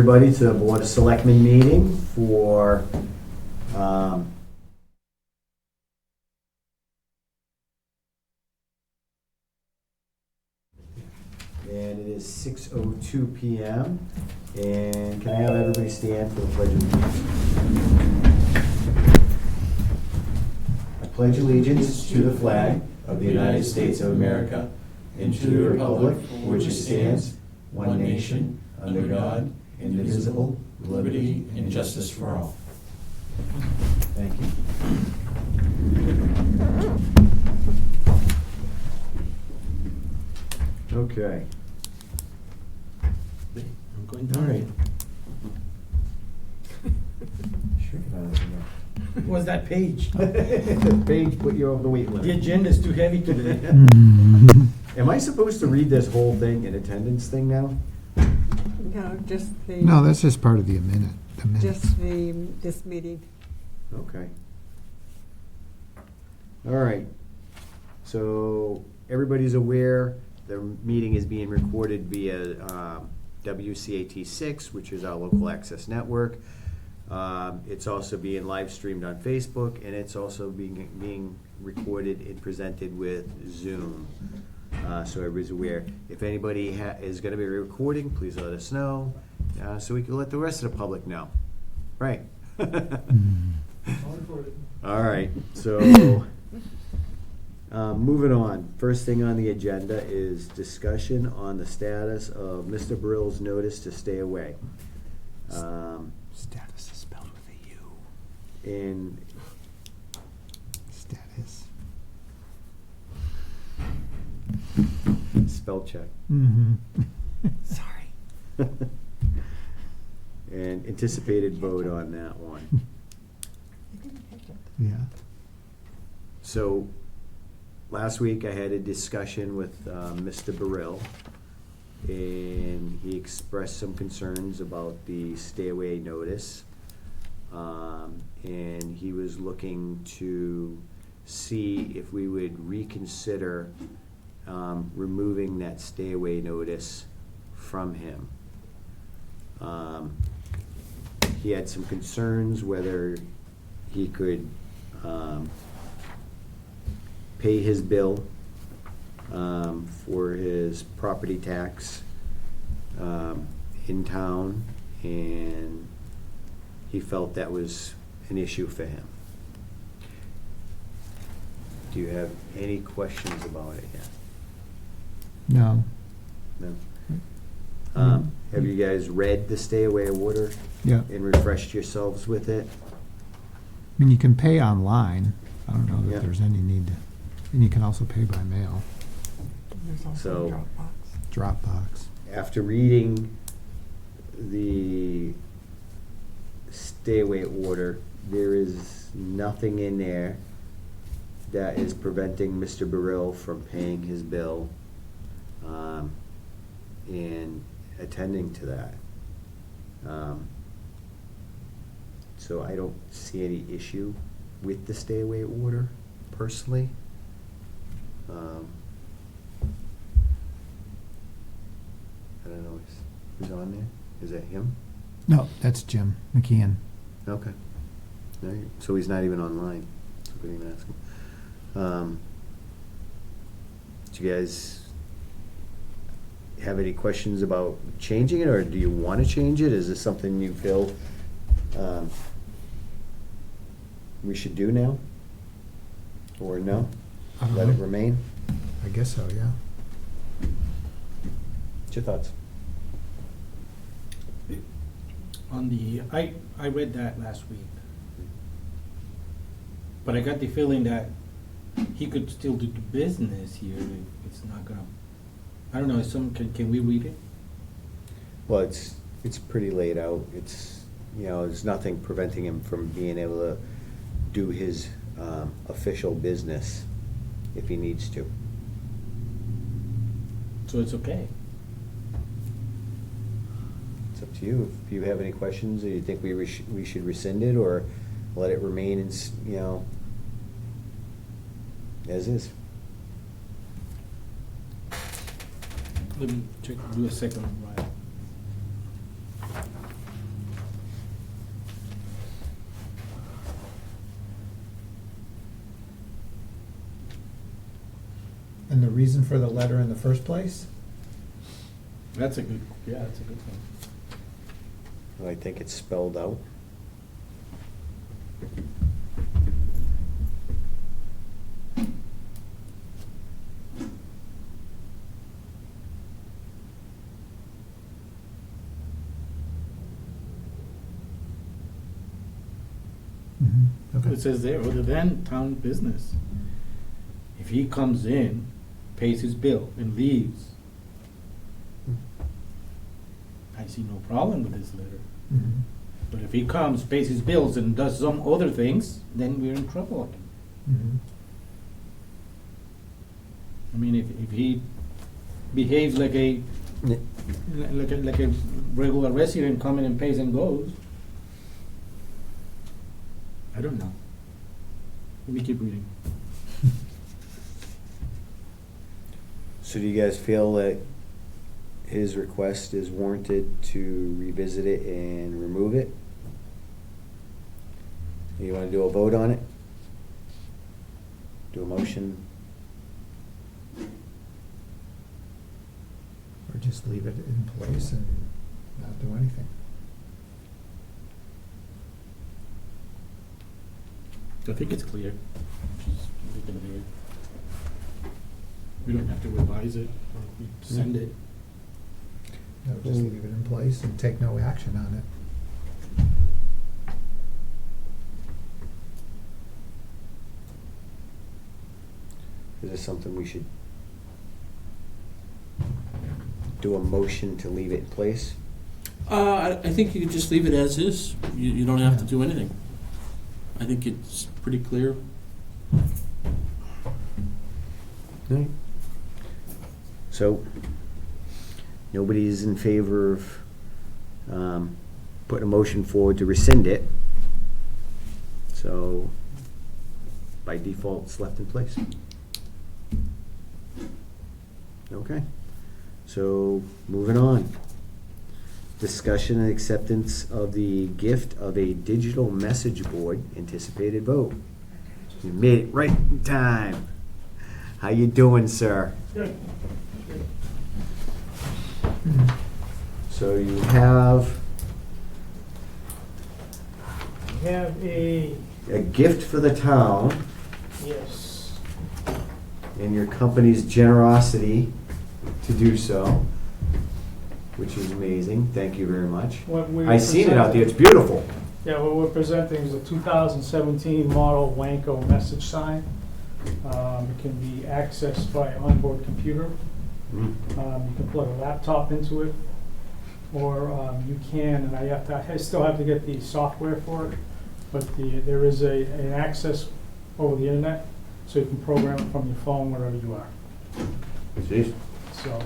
Everybody to the Board of Selectmen meeting for and it is 6:02 p.m. And can I have everybody stand for the Pledge of Allegiance? I pledge allegiance to the flag of the United States of America and to the republic for which it stands, one nation, under God, indivisible, with liberty and justice for all. Thank you. Okay. I'm going All down. right. Sure, get out of here. What was that page? The page put you over the weight The limit. agenda's too heavy today. Am I supposed to read this whole thing, an attendance thing now? No, just the. No, that's just part of the minute. Just this meeting. Okay. All right. So everybody's aware the meeting is being recorded via WCAT 6, which is our local access network. It's also being live streamed on Facebook, and it's also being recorded and presented with Zoom. So everybody's aware. If anybody is going to be recording, please let us know, so we can let the rest of the public know. Right. All right, so moving on. First thing on the agenda is discussion on the status of Mr. Brill's notice to stay away. Status is spelled with a U. And Status. spell check. Mm-hmm. Sorry. And anticipated vote on that one. Yeah. So, last week I had a discussion with Mr. Burrell, and he expressed some concerns about the stay away notice. And he was looking to see if we would reconsider removing that stay away notice from him. He had some concerns whether he could pay his bill for his property tax in town, and he felt that was an issue for him. Do you have any questions about it yet? No. No? Have you guys read the stay away order Yeah. and refreshed yourselves with it? I mean, you can pay online. I don't know Yeah. that there's any need to, and you can also pay by mail. There's also So- Dropbox. Dropbox. After reading the stay away order, there is nothing in there that is preventing Mr. Burrell from paying his bill and attending to that. So I don't see any issue with the stay away order personally. I don't know, who's on there? Is that him? No, that's Jim McKeon. Okay. All right. So he's not even online. So we didn't ask him. Do you guys have any questions about changing it, or do you want to change it? Is this something you feel we should do now? Or no? Let it remain? I guess so, yeah. What's your thoughts? On the, I read that last week. But I got the feeling that he could still do the business here. It's not gonna, I don't know, can we read it? Well, it's pretty laid out. It's, there's nothing preventing him from being able to do his official business if he needs to. So it's okay. It's up to you. If you have any questions, or you think we should rescind it, or let it remain as is. Let me check, do a second while. And the reason for the letter in the first place? That's a good one. I think it's spelled out. Okay. It says there, other than town business. If he comes in, pays his bill and leaves, I see no problem with this letter. Mhm. But if he comes, pays his bills and does some other things, then we're in trouble. Mhm. I mean, if he behaves like a regular resident, coming and pays and goes, I don't know. Let me keep reading. So do you guys feel that his request is warranted to revisit it and remove it? You wanna do a vote on it? Do a motion? Or just leave it in place and not do anything. I think it's clear. Just leave it here. We don't have to revise it or we send it. No, just leave it in place and take no action on it. Is this something we should do a motion to leave it in place? I think you could just leave it as is. You don't have to do anything. I think it's pretty clear. Right. So, nobody's in favor of putting a motion forward to rescind it. So, by default, it's left in place. Okay. So, moving on. Discussion and acceptance of the gift of a digital message board, anticipated vote. You made it right in time. How you doing, sir? Good. So you have We have a, a gift for the town yes, and your company's generosity to do so, which is amazing. Thank you very much. what we're. I seen it out there. It's presenting- beautiful. Yeah, what we're presenting is a 2017 model Wanko message sign. It can be accessed by onboard computer. Mm. You can plug a laptop into it, or you can, and I still have to get the software for it, but there is an access over the internet, so you can program it from your phone wherever you are. Jeez. So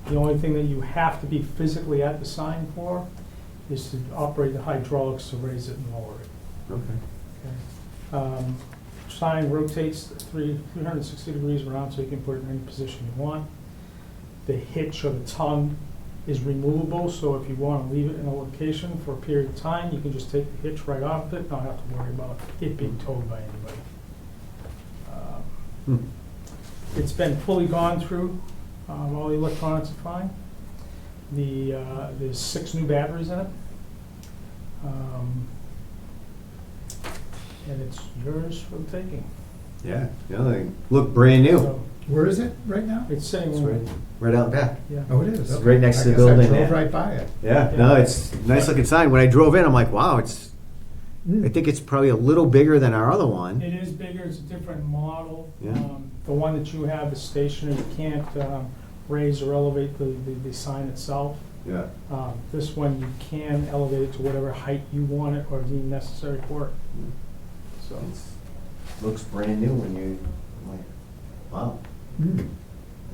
the only thing that you have to be physically at the sign for is to operate the hydraulics to raise it and lower it. Okay. Okay. Sign rotates 360 degrees around, so you can put it in any position you want. The hitch or the tongue is removable, so if you want to leave it in a location for a period of time, you can just take the hitch right off it, not have to worry about it being towed by anybody. Hmm. It's been fully gone through, all the electronics are fine. There's 6 new batteries in it. And it's yours for the taking. Yeah. Yeah. They look brand new. So Where is it right now? it's sitting It's on, right out back. yeah. Oh, it is? It's Okay. right next to the I guess building I there. drove right by it. Yeah. Yeah. No, it's a nice looking sign. When I drove in, I'm like, wow, it's. I think it's probably a little bigger than our other one. It is bigger, it's a different model. Yeah. The one that you have is stationary, you can't raise or elevate the sign itself. Yeah. This one, you can elevate it to whatever height you want it or deem necessary for it. So, It's, looks brand new when you. I'm like, wow. Hmm. Thank you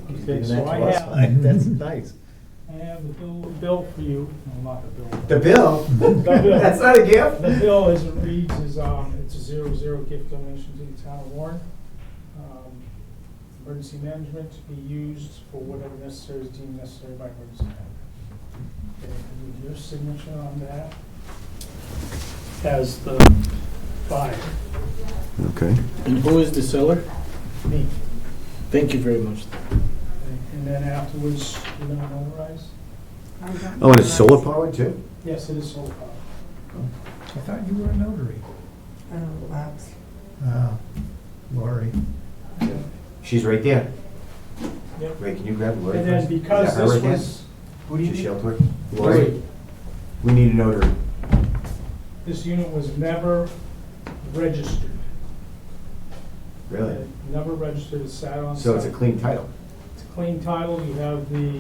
for Okay, giving so that to I us. have- Like, that's nice. I have the bill for you, well, not the bill. The bill? bill. That's not a gift? The bill, as it reads, is, it's a 0 gift donation to the town of Warren. Emergency management to be used for whatever necessary is deemed necessary by emergency management. Okay, I need your signature on that. As the file, Okay. And who is the seller? me. Thank you very much. And then afterwards, you're gonna notarize? Oh, and it's solar powered too? Yes, it is solar powered. I thought you were a notary. Labs. Lori. She's right there. Yep. Ray, can you grab Lori And then first? because Is that her this right there? was, who do you She's need? Shelter. Lori, we need a notary. This unit was never registered. Really? Never registered, it sat on. So it's a site. clean title? It's a clean title, you have the,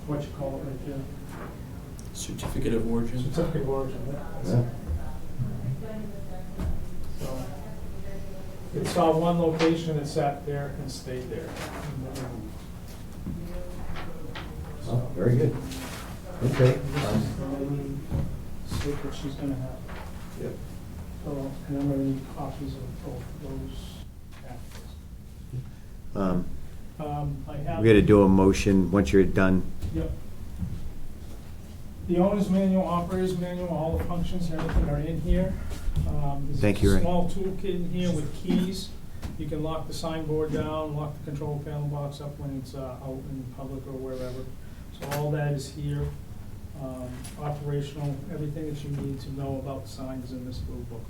what you call it right there, Certificate of origin. certificate of origin. That's Yeah. it. So, it saw one location, it sat there and stayed there. Oh, very good. Okay. This is the main slip that she's gonna have. Yep. So, and I'm gonna need copies of both of those afterwards. I have. We gotta do a motion once you're done. Yep. The owner's manual, operator's manual, all the functions, everything are in here. There's Thank you, a Ray. small toolkit in here with keys. You can lock the signboard down, lock the control panel box up when it's out in public or wherever. So all that is here. Operational, everything that you need to know about signs in this little book.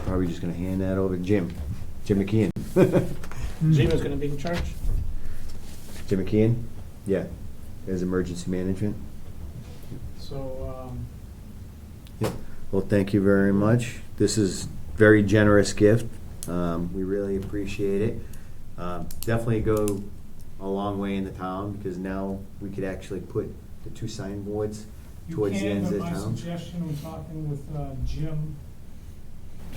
Probably just gonna hand that over to Jim McKeon. Jim is gonna be in charge? Jim McKeon? Yeah, as emergency management. So, Yep. Well, thank you very much. This is very generous gift. We really appreciate it. Definitely go a long way in the town because now we could actually put the two signboards you towards the can, ends but of my town. suggestion when talking with Jim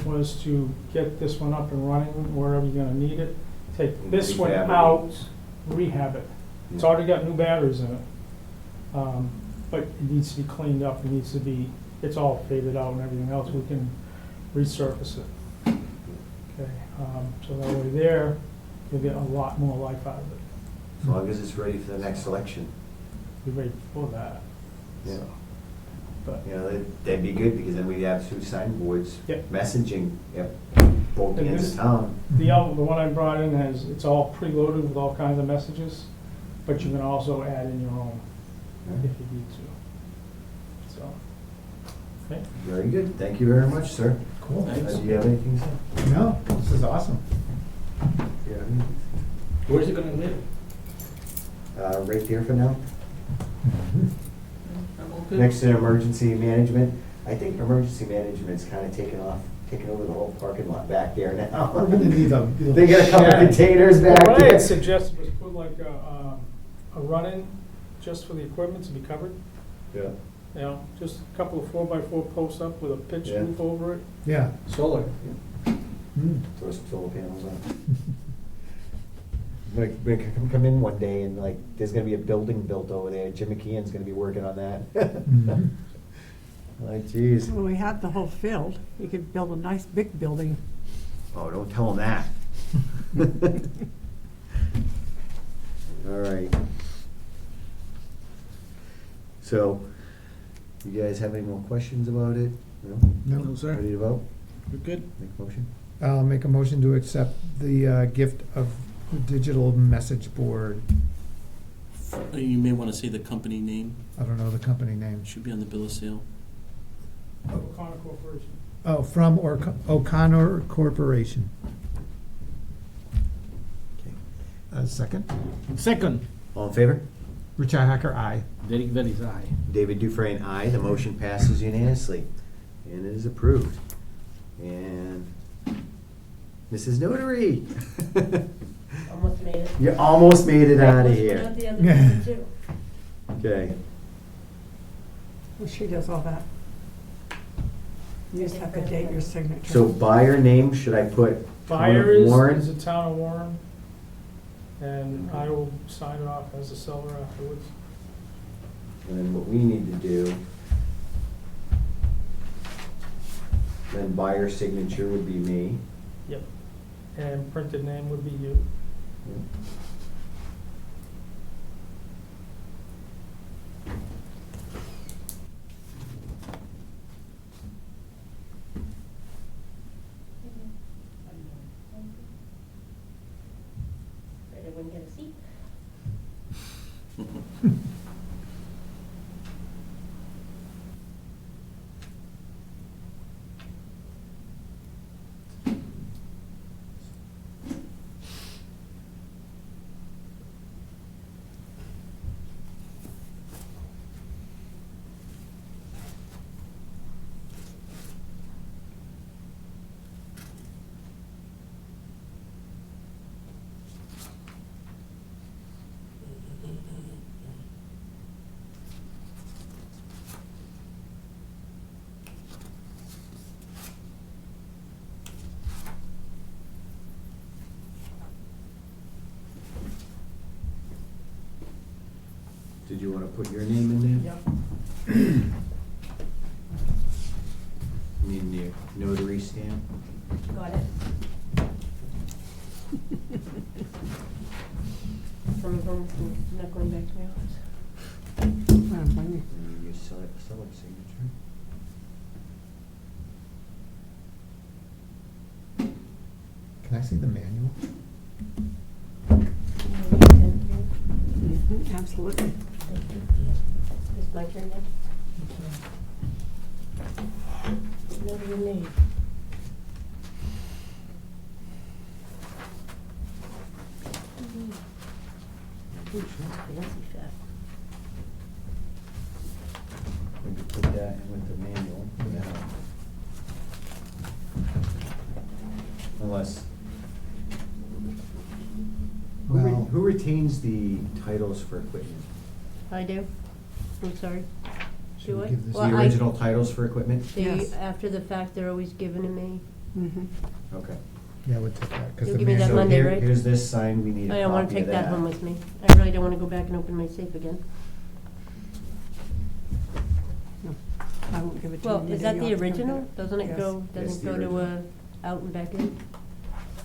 was to get this one up and running wherever you're gonna need it. Take this one Rehab it. out, rehab it. It's Yeah. already got new batteries in it. But it needs to be cleaned up, it needs to be, it's all faded out and everything else, we can resurface it. Okay, so that way there, you'll get a lot more life out of it. As long as it's ready for the next election. Be ready for that. Yeah. So, But, You know, that'd be good because then we'd have two signboards. Yep. Messaging, yep, both And ends this- of town. the other, the one I brought in has, it's all preloaded with all kinds of messages, but you can also add in your own if you need to. So, okay. Very good. Thank you very much, sir. Cool. Thanks. Do you have anything to say? No, this is awesome. Yeah. Where's it gonna live? Right there for now. I'm all good. Next to emergency management. I think emergency management's kind of taken over the whole parking lot back there now. We're gonna need a. They got a couple shed. containers back What I there. had suggested was put like a run-in just for the equipment to be covered. Yeah. You know, just a couple of 4x4 posts up with a pitch Yeah. roof over it. Yeah. Solar. Mm. Throw some solar panels on. We're gonna come in one day and like, there's gonna be a building built over there. Jim McKeon's gonna be working on that. Mhm. Like, geez. Well, we have the whole field. We could build a nice big building. Oh, don't tell him that. All right. So, you guys have any more questions about it? No? No, No. sir. Ready to vote? We're good. Make a motion? I'll make a motion to accept the gift of the digital message board. You may want to say the company name. I don't know the company name. It should be on the bill of sale. O'Connor Corporation. Oh, from O'Connor Corporation. Okay. Second. Second, All in favor? Richi Hacker, aye. Derek Bailey's aye. David Dufresne, aye. The motion passes unanimously, and it is approved. And Mrs. Notary. Almost made it. You almost made it out of Not here. the other one, too. Okay. Well, she does all that. You just have to date your signature. So buyer name, should I put Buyer Warren? is the town of Warren, and I will sign it off as a seller afterwards. And then what we need to do, then buyer signature would be me. Yep. And printed name would be you. Did you wanna put your name in there? Yep. Need your notary stamp? Got it. Some of them, I'm not going back to my office. And your select signature. Can I see the manual? Mhm, absolutely. It's my turn now? Whatever you need. Ooh, that's fancy fat. We could put that in with the manual, yeah. Unless, Well- who retains the titles for equipment? I do. I'm sorry. Should Do we I? give this- The Well, original titles for equipment? Yes. After the fact, they're always given to me. Mhm. Okay. Yeah, we'll take that, because You'll the give me that So Monday, here- right? Here's this sign, we need I a don't wanna copy of take that that. home with me. I really don't wanna go back and open my safe again. No, I won't give it to you. Well, is that the You'll have to come original? back. Doesn't it Yes. go, Yes, doesn't the go to, original. out and back in?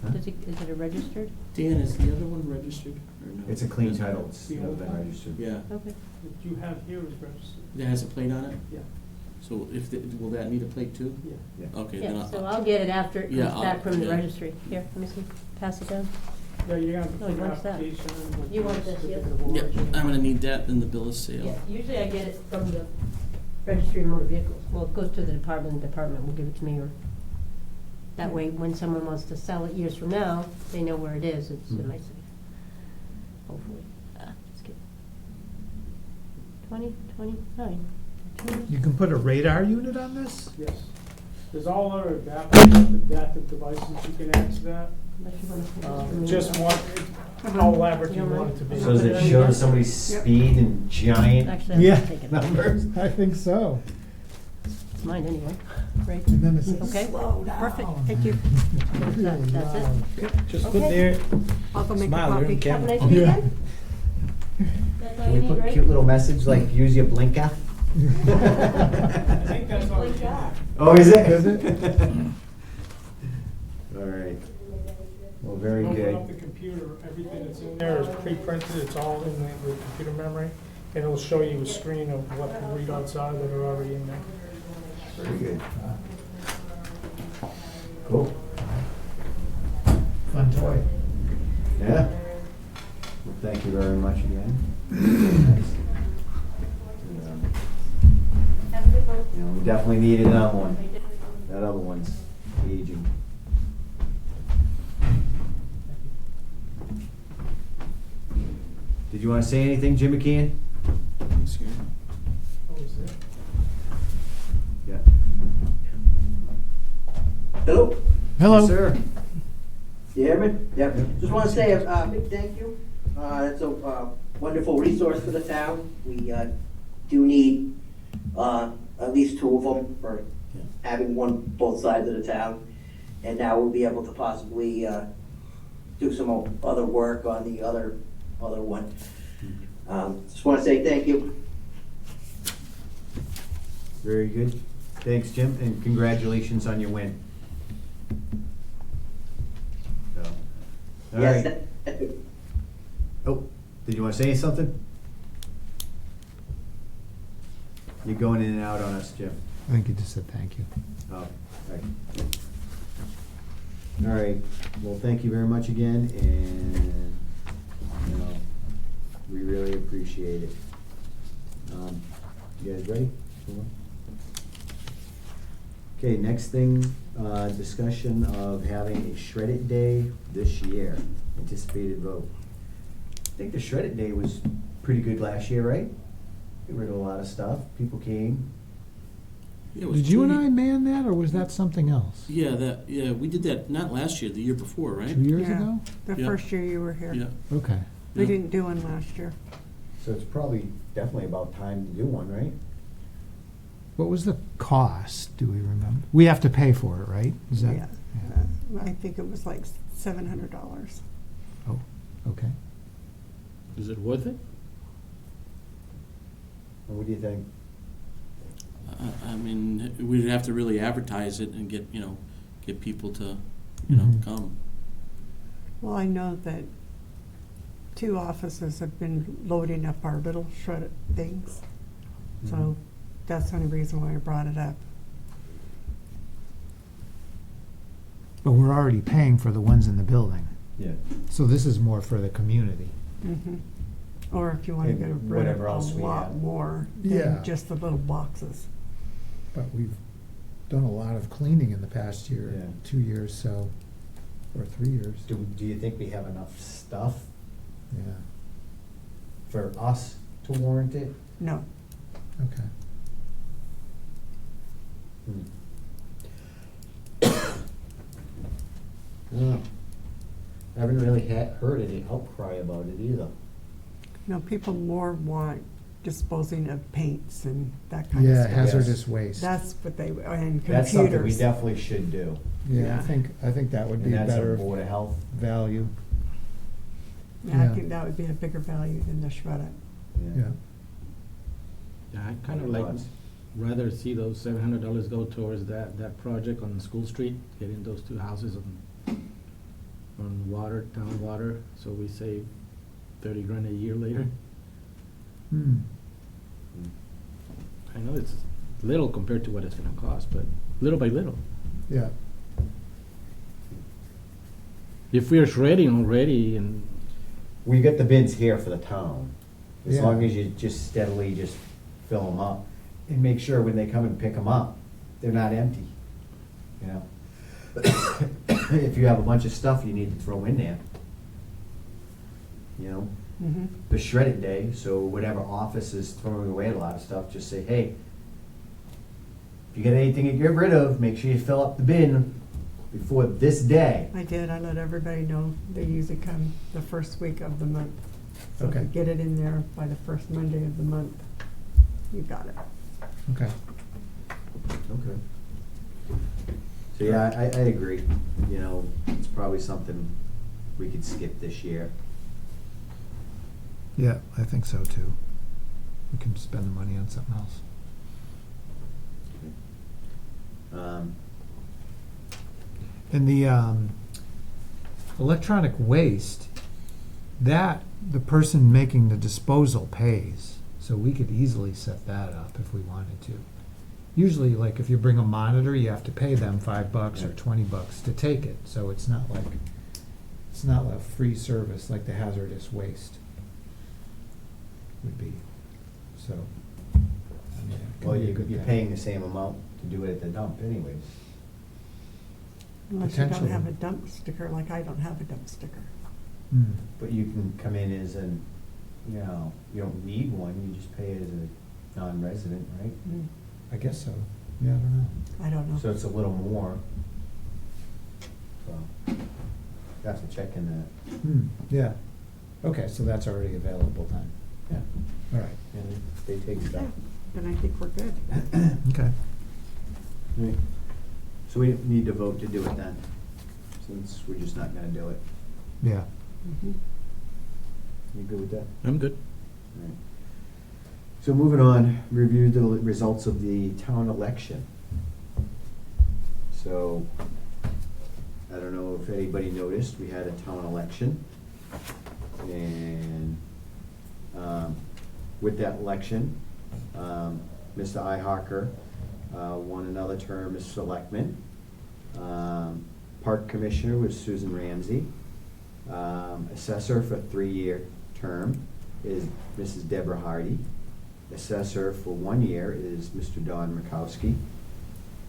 Huh? Is it registered? Dan, is the other one registered or no? It's a clean Is it? title, it's The never old been one? registered. Yeah, Okay. What you have here is registered. it has a plate on it? Yeah. So if, will that need a plate too? Yeah. Yeah. Okay, then Yeah, so I'll, I'll get it after it Yeah, comes back from the yeah. registry. Here, let me see. Pass it down. Yeah, you're gonna Oh, put he your wants that. application in with You the want this, yeah? certificate of yeah, origin. I'm gonna need that in the bill of sale. Yeah, usually I get it from the registry of motor vehicles. Well, it goes to the department will give it to me, or that way, when someone wants to sell it years from now, they know where it is. It's a Mhm. nice, hopefully. Just kidding. 2029. You can put a radar unit on this? Yes. There's all other adaptive devices you can add to that. Unless you wanna put this for me. Just one, how elaborate you want it to be. So does it show somebody's speed in giant Actually, I'm Yeah. just taking it. numbers? I think so. It's mine anyway, right? And then it says, Okay, slow down. perfect, thank you. That's it. Just Okay. put there, I'll go make a smile, you're copy. on Have a nice camera. weekend. Yeah. That's all Can you we need, put right? cute little message like, use your blinker? I think that's all. Like that. Oh, is it? Is it? All right, well, very Open good. up the computer, everything that's in there is pre-printed, it's all in the computer memory, and it'll show you a screen of what the readouts are that are already in there. Very good. Cool. Fun toy. Yeah. Well, thank you very much again. Nice. Have a good one. You know, we definitely needed another one. That other one's aging. Did you want to say anything, Jim McKeon? Thanks, Gary. Oh, is it? Yeah. Hello, Hello. Yes, sir. you hear me? Yep. Just want to say a big thank you. It's a wonderful resource for the town. We do need at least two of them for having one both sides of the town. And now we'll be able to possibly do some other work on the other one. Just want to say thank you. Very good. Thanks, Jim, and congratulations on your win. So, all Yes, right. thank you. Oh, did you want to say something? You're going in and out on us, Jim. I think you just said thank you. Oh, right. All right, well, thank you very much again, and, you know, we really really appreciate it. You guys ready? Okay, next thing, discussion of having a Shred It Day this year, anticipated vote. I think the Shred It Day was pretty good last year, right? Get rid of a lot of stuff, people came. Yeah, it was Did you and 2 I man that, or was that something else? Yeah, we did that, not last year, the year before, right? 2 years Yeah. ago? The Yeah. first year you were here. Yeah. Okay. We Yeah. didn't do one last year. So it's probably definitely about time to do one, right? What was the cost, do we remember? We have to pay for it, right? Is that? Yeah. I think it was like $700. Oh, okay. Is it worth it? What do you think? I mean, we'd have to really advertise it and get people to, come. Well, I know that 2 offices have been loading up our little shredded things. So that's the only reason why I brought it up. But we're already paying for the ones in the building, Yeah. so this is more for the community. Mhm. Or if you want to And get rid of whatever a else we lot have. more Yeah. than just the little boxes. But we've done a lot of cleaning in the past year, Yeah. 2 years, so, or 3 years. Do you think we have enough stuff Yeah, for us to warrant it? No. okay. No. I haven't really heard any outcry about it either. No, people more want disposing of paints and that kind of Yeah, stuff. hazardous waste. That's what they, and That's something we computers. definitely should do. Yeah, Yeah. I think that would And be a that's a better Board of Health. value. Yeah, I Yeah. think that would be a bigger value than the shredder. Yeah. Yeah, I kind of Your like, thoughts? rather see those $700 go towards that project on School Street, getting those 2 houses on water, town water, so we save 30 grand a year later. Hmm. I know it's little compared to what it's gonna cost, but little by little. Yeah, If we're shredding already and We get the bids here for the town. As Yeah. long as you just steadily just fill them up and make sure when they come and pick them up, they're not empty. You know? If you have a bunch of stuff you need to throw in there. You know? Mhm. The Shred It Day, so whatever office is throwing away a lot of stuff, just say, hey, if you get anything to get rid of, make sure you fill up the bin before this day. I did, I let everybody know, they usually come the first week of the month. So if you Okay. get it in there by the first Monday of the month, you got it. okay. Okay. So yeah, I agree, you know, it's probably something we could skip this year. Yeah, I think so too. We can spend the money on something else. And the electronic waste, that the person making the disposal pays, so we could easily set that up if we wanted to. Usually, like if you bring a monitor, you have to pay them $5 or Yeah. $20 to take it, so it's not a free service like the hazardous waste would be, so. I mean, it can Well, be a good you're thing. paying the same amount to do it at the dump anyways. Unless you don't Potentially. have a dump sticker, like I don't have a dump sticker. Hmm. But you can come in as an, you know, you don't need one, you just pay it as a non-resident, right? Mm, I guess so, yeah, I don't know. I don't know. So it's a little more. So, you have to check in that. Hmm, yeah, okay, so that's already available then, Yeah. all right, And they take stuff. Then I think we're good. okay. Right. So we need to vote to do it then, since we're just not gonna do it. Yeah, Mhm. You good with that? I'm good. Right. So moving on, review the results of the town election. So, I don't know if anybody noticed, we had a town election. And, with that election, Mr. Ihawker, won another term as selectman. Park Commissioner was Susan Ramsey. Assessor for a 3-year term. is Mrs. Deborah Hardy. Assessor for 1 year is Mr. Don Murkowski.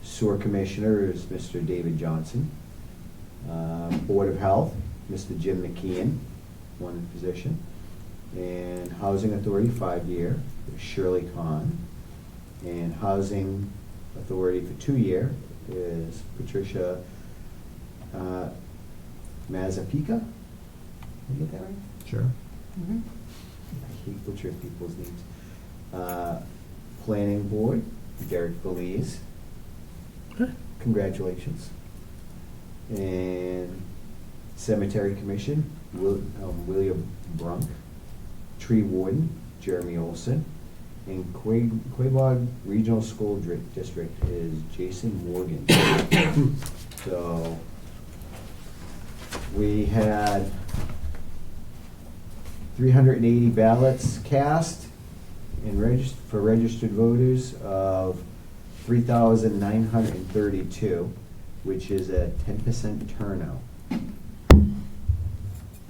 Sewer Commissioner is Mr. David Johnson. Board of Health, Mr. Jim McKeon, one position. And Housing Authority, 5 year, is Shirley Kahn. And Housing Authority for 2 year is Patricia Mazzapica. Did I get that right? Sure. I hate butchering people's names. Planning Board, Derek Belize. Congratulations. And Cemetery Commission, William Brunk. Tree Warden, Jeremy Olson. And Quabog Regional School District is Jason Morgan. So, we had 380 ballots cast and for registered voters of 3,932, which is a 10% turnout.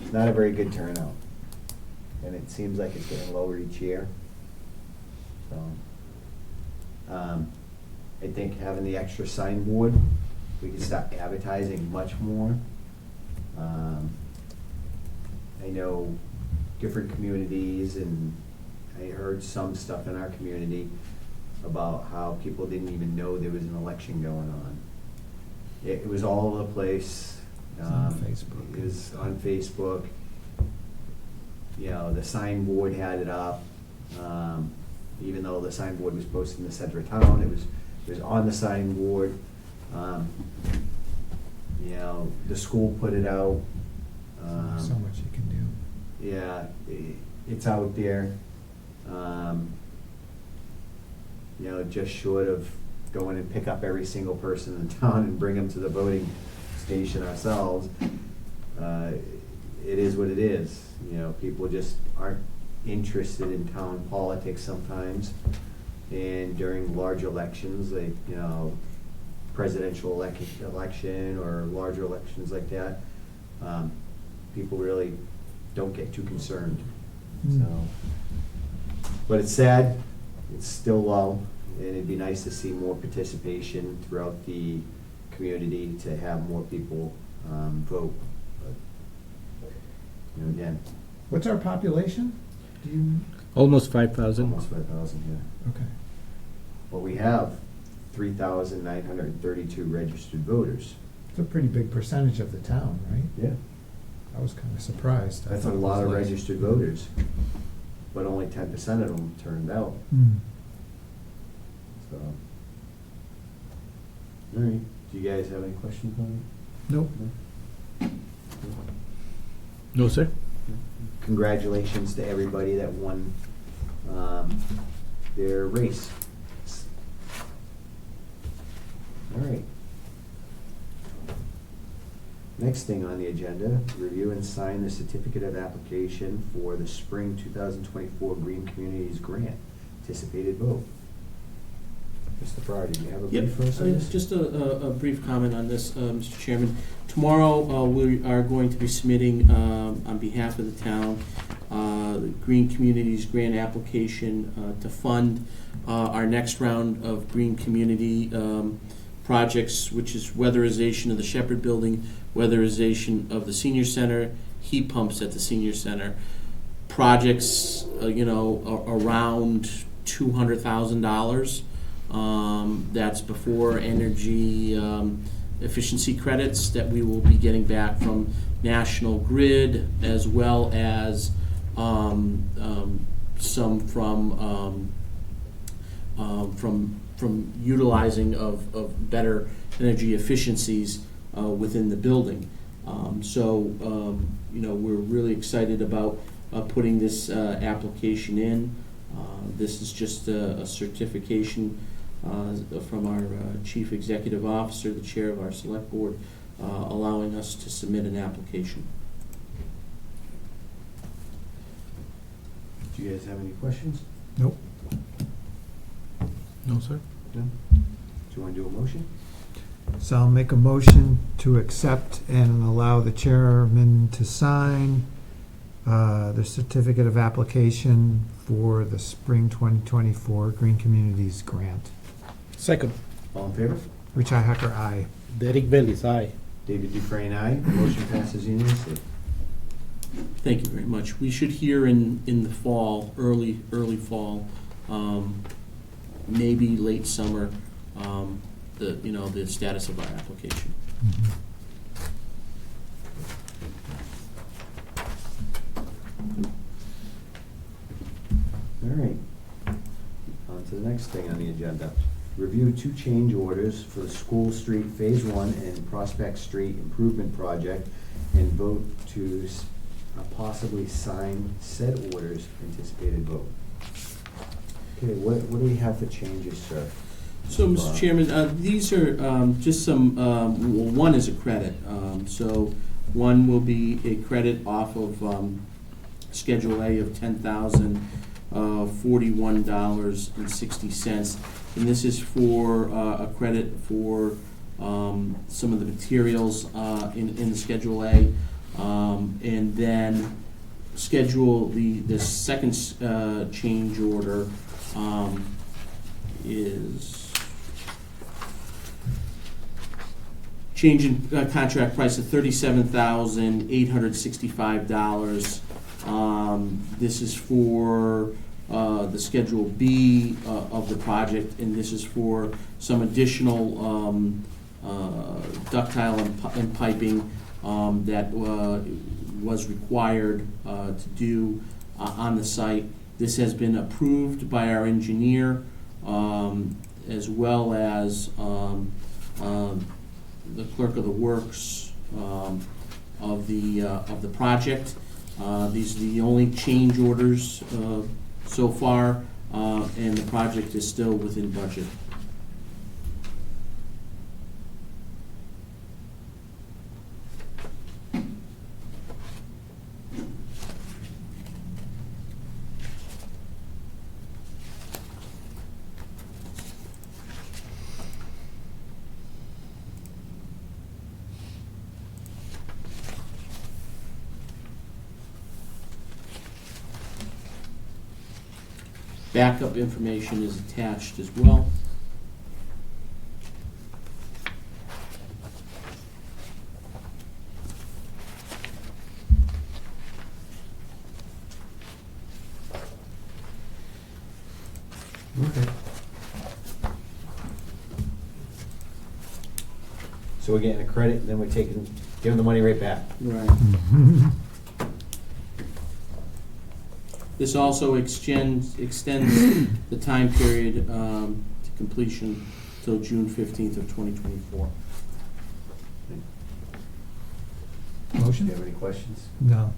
It's not a very good turnout, and it seems like it's getting lower each year. So, I think having the extra signboard, we can start advertising much more. I know different communities, and I heard some stuff in our community about how people didn't even know there was an election going on. It was all over the place. It's on Facebook. It was on Facebook. You know, the signboard had it up. Even though the signboard was posted in the center of town, it was on the signboard. You know, the school put it out. So much you can do. Yeah, it's out there. You know, just short of going and pick up every single person in town and bring them to the voting station ourselves. It is what it is. You know, people just aren't interested in town politics sometimes. And during large elections, like, you know, presidential election or larger elections like that, people really don't get too concerned. So, but it's sad, it's still low, and it'd be nice to see more participation throughout the community to have more people vote. But, you know, again, What's our population? Do you? Almost 5,000. almost 5,000, yeah. Okay. Well, we have 3,932 registered voters. It's a pretty big percentage of the town, right? Yeah. I was kind of surprised. I That's a thought it lot of was less. registered voters, but only 10% of them turned out, Hmm. so. All right, do you guys have any questions on Nope. it? No, sir? Congratulations to everybody that won their race. All right. Next thing on the agenda, review and sign the certificate of application for the spring 2024 Green Communities Grant. Anticipated vote. Mr. Farrar, do you have a Yep, brief for us on this? just a brief comment on this, Mr. Chairman. Tomorrow, we are going to be submitting, on behalf of the town, the Green Communities Grant application to fund our next round of green community projects, which is weatherization of the Shepherd Building, weatherization of the senior center, heat pumps at the senior center. Projects, around $200,000. That's before energy efficiency credits that we will be getting back from National Grid, as well as some from utilizing of better energy efficiencies within the building. We're really excited about putting this application in. This is just a certification from our Chief Executive Officer, the Chair of our Select Board, allowing us to submit an application. Do you guys have any questions? Nope. No, sir? No? Do you want to do a motion? So I'll make a motion to accept and allow the chairman to sign the certificate of application for the spring 2024 Green Communities Grant. Second. All in favor? Richi Hacker, aye. Derek Bailey's aye. David Dufresne, aye. Motion passes unanimously. Thank you very much. We should hear in the fall, early fall, maybe late summer, the status of our application. All right. On to the next thing on the agenda. Review 2 change orders for the School Street Phase 1 and Prospect Street Improvement Project and vote to possibly sign said orders. Anticipated vote. Okay, what do we have for changes, sir? So, Mr. Chairman, these are just some, one is a credit. So one will be a credit off of Schedule A of $10,041.60. And this is for a credit for some of the materials in the Schedule A. And then the second change order is change in contract price of $37,865. This is for the Schedule B of the project, and this is for some additional ductile and piping that was required to do on the site. This has been approved by our engineer, as well as the clerk of the works of the project. These are the only change orders so far, and the project is still within budget. Backup information is attached as well. Okay. So we're getting a credit, and then we're giving the money right back. Right. This also extends the time period to completion till June 15th of 2024. Do Motion? you have any questions? No.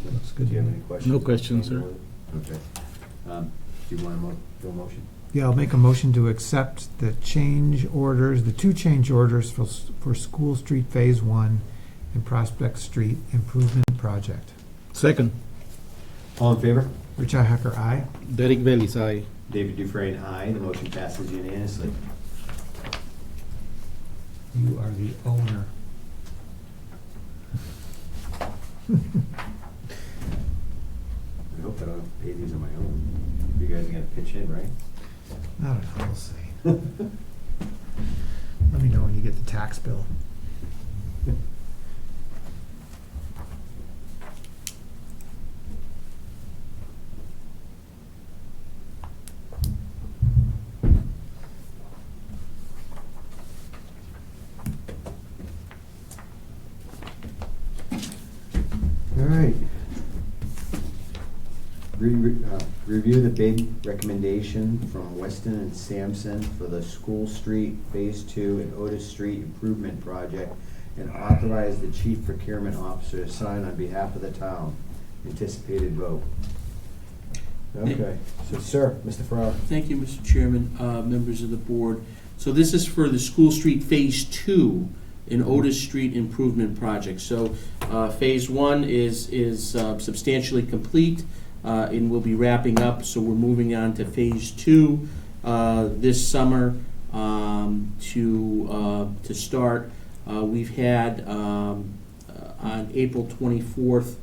Looks good Do you to have me. any questions? No questions, sir. Okay. Do you want to do a motion? Yeah, I'll make a motion to accept the change orders, the 2 change orders for School Street Phase 1 and Prospect Street Improvement Project. Second. All in favor? Richi Hacker, aye. Derek Bailey's aye. David Dufresne, aye. The motion passes unanimously. You are the owner. I hope I don't have to pay these on my own. You guys are gonna pitch in, right? I don't know, we'll see. Let me know when you get the tax bill. All right. Review the bid recommendation from Weston and Sampson for the School Street Phase 2 and Otis Street Improvement Project and authorize the Chief Procurement Officer to sign on behalf of the town. Anticipated vote. Okay, so sir, Mr. Farrar. Thank you, Mr. Chairman, members of the board. So this is for the School Street Phase 2 and Otis Street Improvement Project. So Phase 1 is substantially complete and will be wrapping up. So we're moving on to Phase 2 this summer to start. We've had on April 24th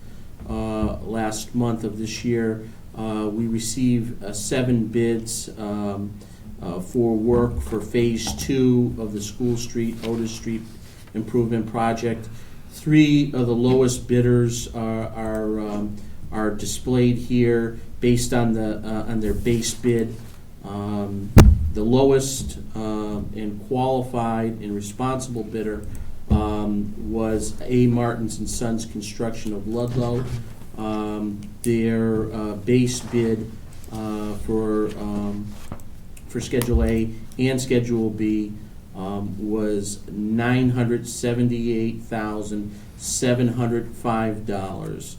last month of this year, we received 7 bids for work for Phase 2 of the School Street, Otis Street Improvement Project. 3 of the lowest bidders are displayed here based on their base bid. The lowest and qualified and responsible bidder was A. Martins and Sons Construction of Ludlow. Their base bid for Schedule A and Schedule B was $978,705.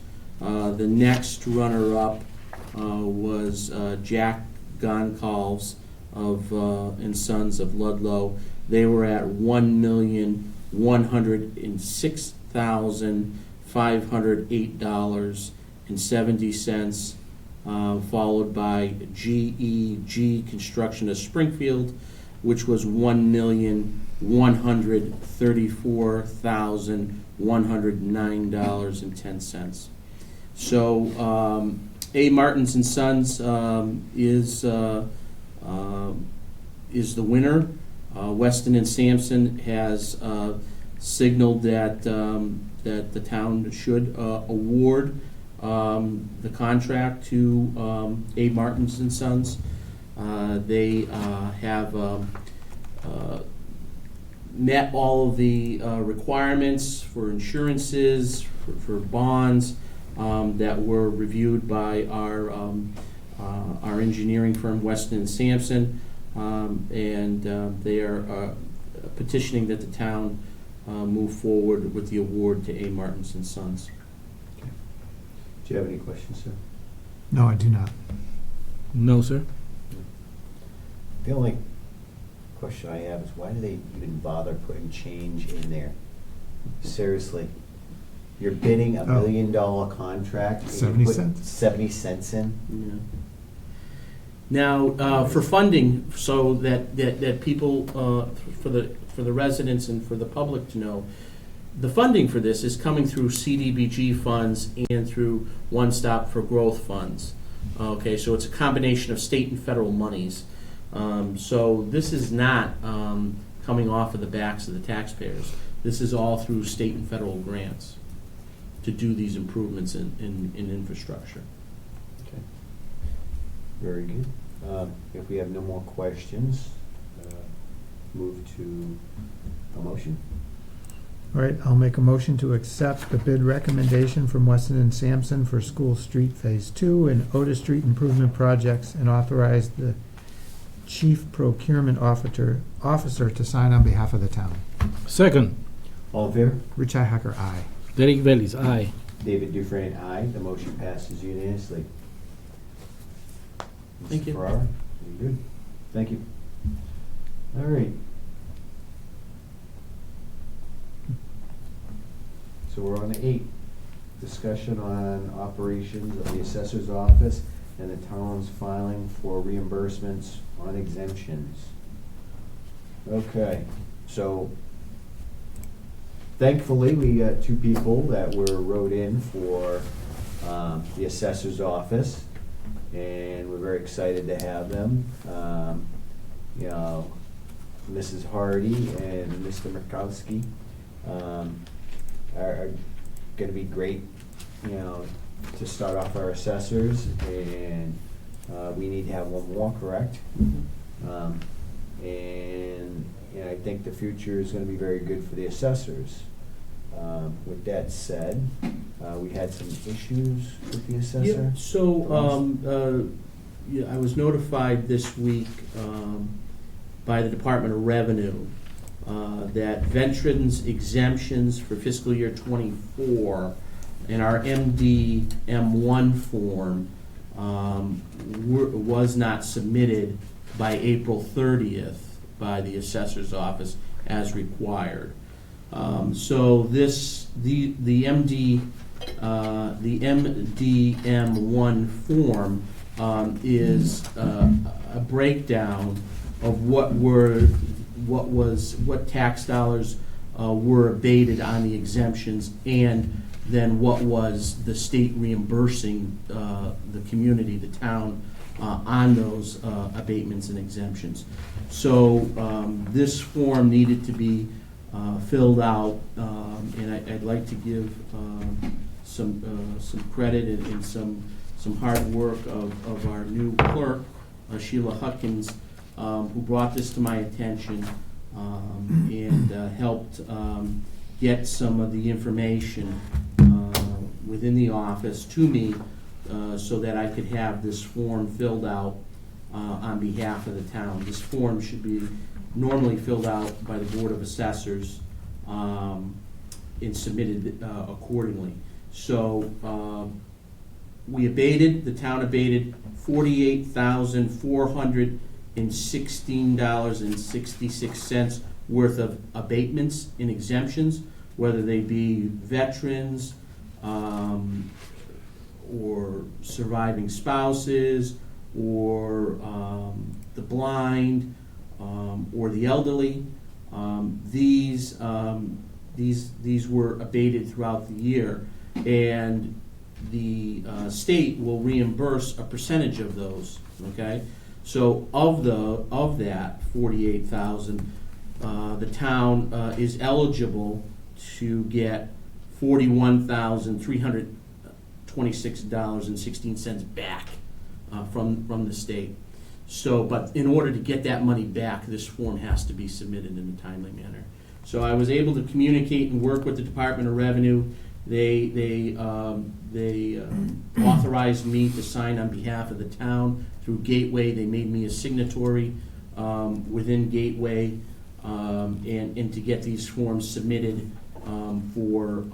The next runner-up was Jack Goncalves of and Sons of Ludlow. They were at $1,106,508.70, followed by GEG Construction of Springfield, which was $1,134,109.10. So A. Martins and Sons is the winner. Weston and Sampson has signaled that the town should award the contract to A. Martins and Sons. They have met all of the requirements for insurances, for bonds that were reviewed by our engineering firm, Weston and Sampson, and they are petitioning that the town move forward with the award to A. Martins and Sons. Do you have any questions, sir? No, I do not. No, sir. The only question I have is why do they even bother putting change in there? Seriously. You're bidding $1 million contract. and you 70 put cents? 70 cents in? Yeah. Now, for funding, so that people, for the residents and for the public to know, the funding for this is coming through CDBG funds and through One Stop for Growth funds. Okay, so it's a combination of state and federal monies. So this is not coming off of the backs of the taxpayers. This is all through state and federal grants to do these improvements in infrastructure. Okay. Very good. If we have no more questions, move to a motion. All right, I'll make a motion to accept the bid recommendation from Weston and Sampson for School Street Phase 2 and Otis Street Improvement Projects and authorize the Chief Procurement Officer to sign on behalf of the town. Second, All in favor? Rich Hacker, aye. Derek Bellis, aye. David Dufresne, aye. The motion passes unanimously. Thank Mr. you. Ferrara, you good? Thank you. All right. So we're on to 8. Discussion on operations of the assessor's office and the town's filing for reimbursements on exemptions. Okay, so thankfully, we got 2 people that were wrote in for the assessor's office, and we're very excited to have them. You know, Mrs. Hardy and Mr. Murkowski are going to be great, you know, to start off our assessors, and we need to have one more, correct? And I think the future is going to be very good for the assessors. With that said, we had some issues with the assessor. Yeah, so, I was notified this week by the Department of Revenue that veterans exemptions for fiscal year '24 in our MD-M1 form was not submitted by April 30th by the assessor's office as required. So the MD-M1 form is a breakdown of what tax dollars were abated on the exemptions and than what was the state reimbursing the community, the town, on those abatements and exemptions. So this form needed to be filled out, and I'd like to give some credit and some hard work of our new clerk, Sheila Hutkins, who brought this to my attention and helped get some of the information within the office to me so that I could have this form filled out on behalf of the town. This form should be normally filled out by the Board of Assessors and submitted accordingly. So the town abated $48,416.66 worth of abatements and exemptions, whether they be veterans, or surviving spouses, or the blind, or the elderly. These were abated throughout the year, and the state will reimburse a percentage of those. Okay, so of that 48,000, the town is eligible to get $41,326.16 back from the state. So, but in order to get that money back, this form has to be submitted in a timely manner. So I was able to communicate and work with the Department of Revenue. They authorized me to sign on behalf of the town through Gateway. They made me a signatory within Gateway, and to get these forms submitted for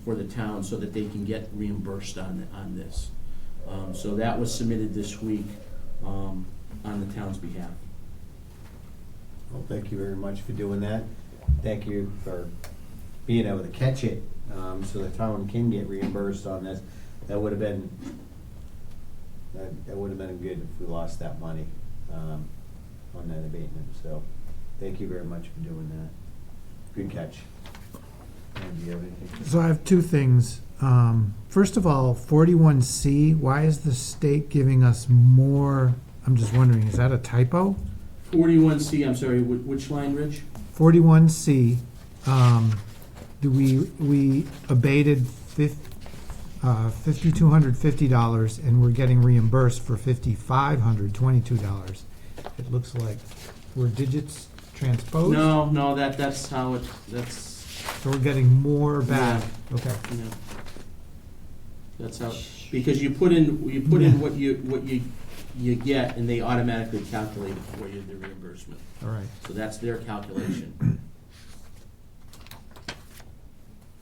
the town so that they can get reimbursed on this. So that was submitted this week on the town's behalf. Well, thank you very much for doing that. Thank you for being able to catch it, so the town can get reimbursed on this. That would have been good if we lost that money on that abatement. So thank you very much for doing that. Good catch. And do you have anything? So I have two things. First of all, 41C, why is the state giving us more? I'm just wondering, is that a typo? 41C, I'm sorry, which line, Rich? 41C, we abated $5,250 and we're getting reimbursed for $5,522. It looks like were digits transposed? No, that's how it, that's, So we're getting more back, okay. you know, that's how, because you put in what you get, and they automatically calculate it for you, the reimbursement. All right. So that's their calculation.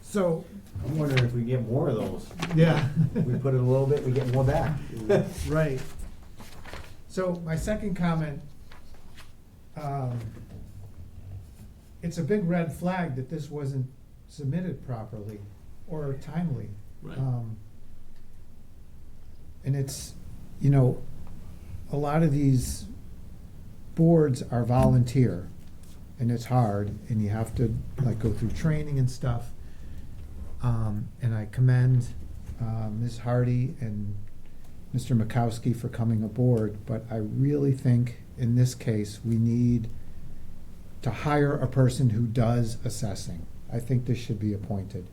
So, I'm wondering if we get more of those. yeah. We put in a little bit, we get more back. Right. So my second comment, it's a big red flag that this wasn't submitted properly or timely. Right. And it's, a lot of these boards are volunteer, and it's hard, and you have to go through training and stuff. And I commend Ms. Hardy and Mr. Makowski for coming aboard, but I really think in this case we need to hire a person who does assessing. I think this should be appointed.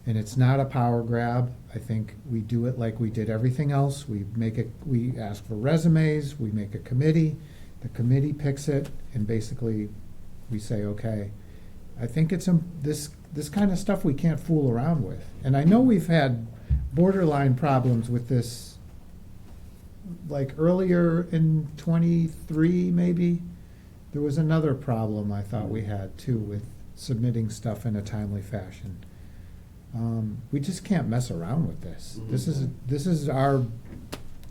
And it's not a power grab. I think we do it like we did everything else. We ask for resumes, we make a committee, the committee picks it, and basically we say, okay. I think it's this kind of stuff we can't fool around with. And I know we've had borderline problems with this, like earlier in '23 maybe. There was another problem I thought we had too with submitting stuff in a timely fashion. We just can't mess around with this. Mhm. This is our,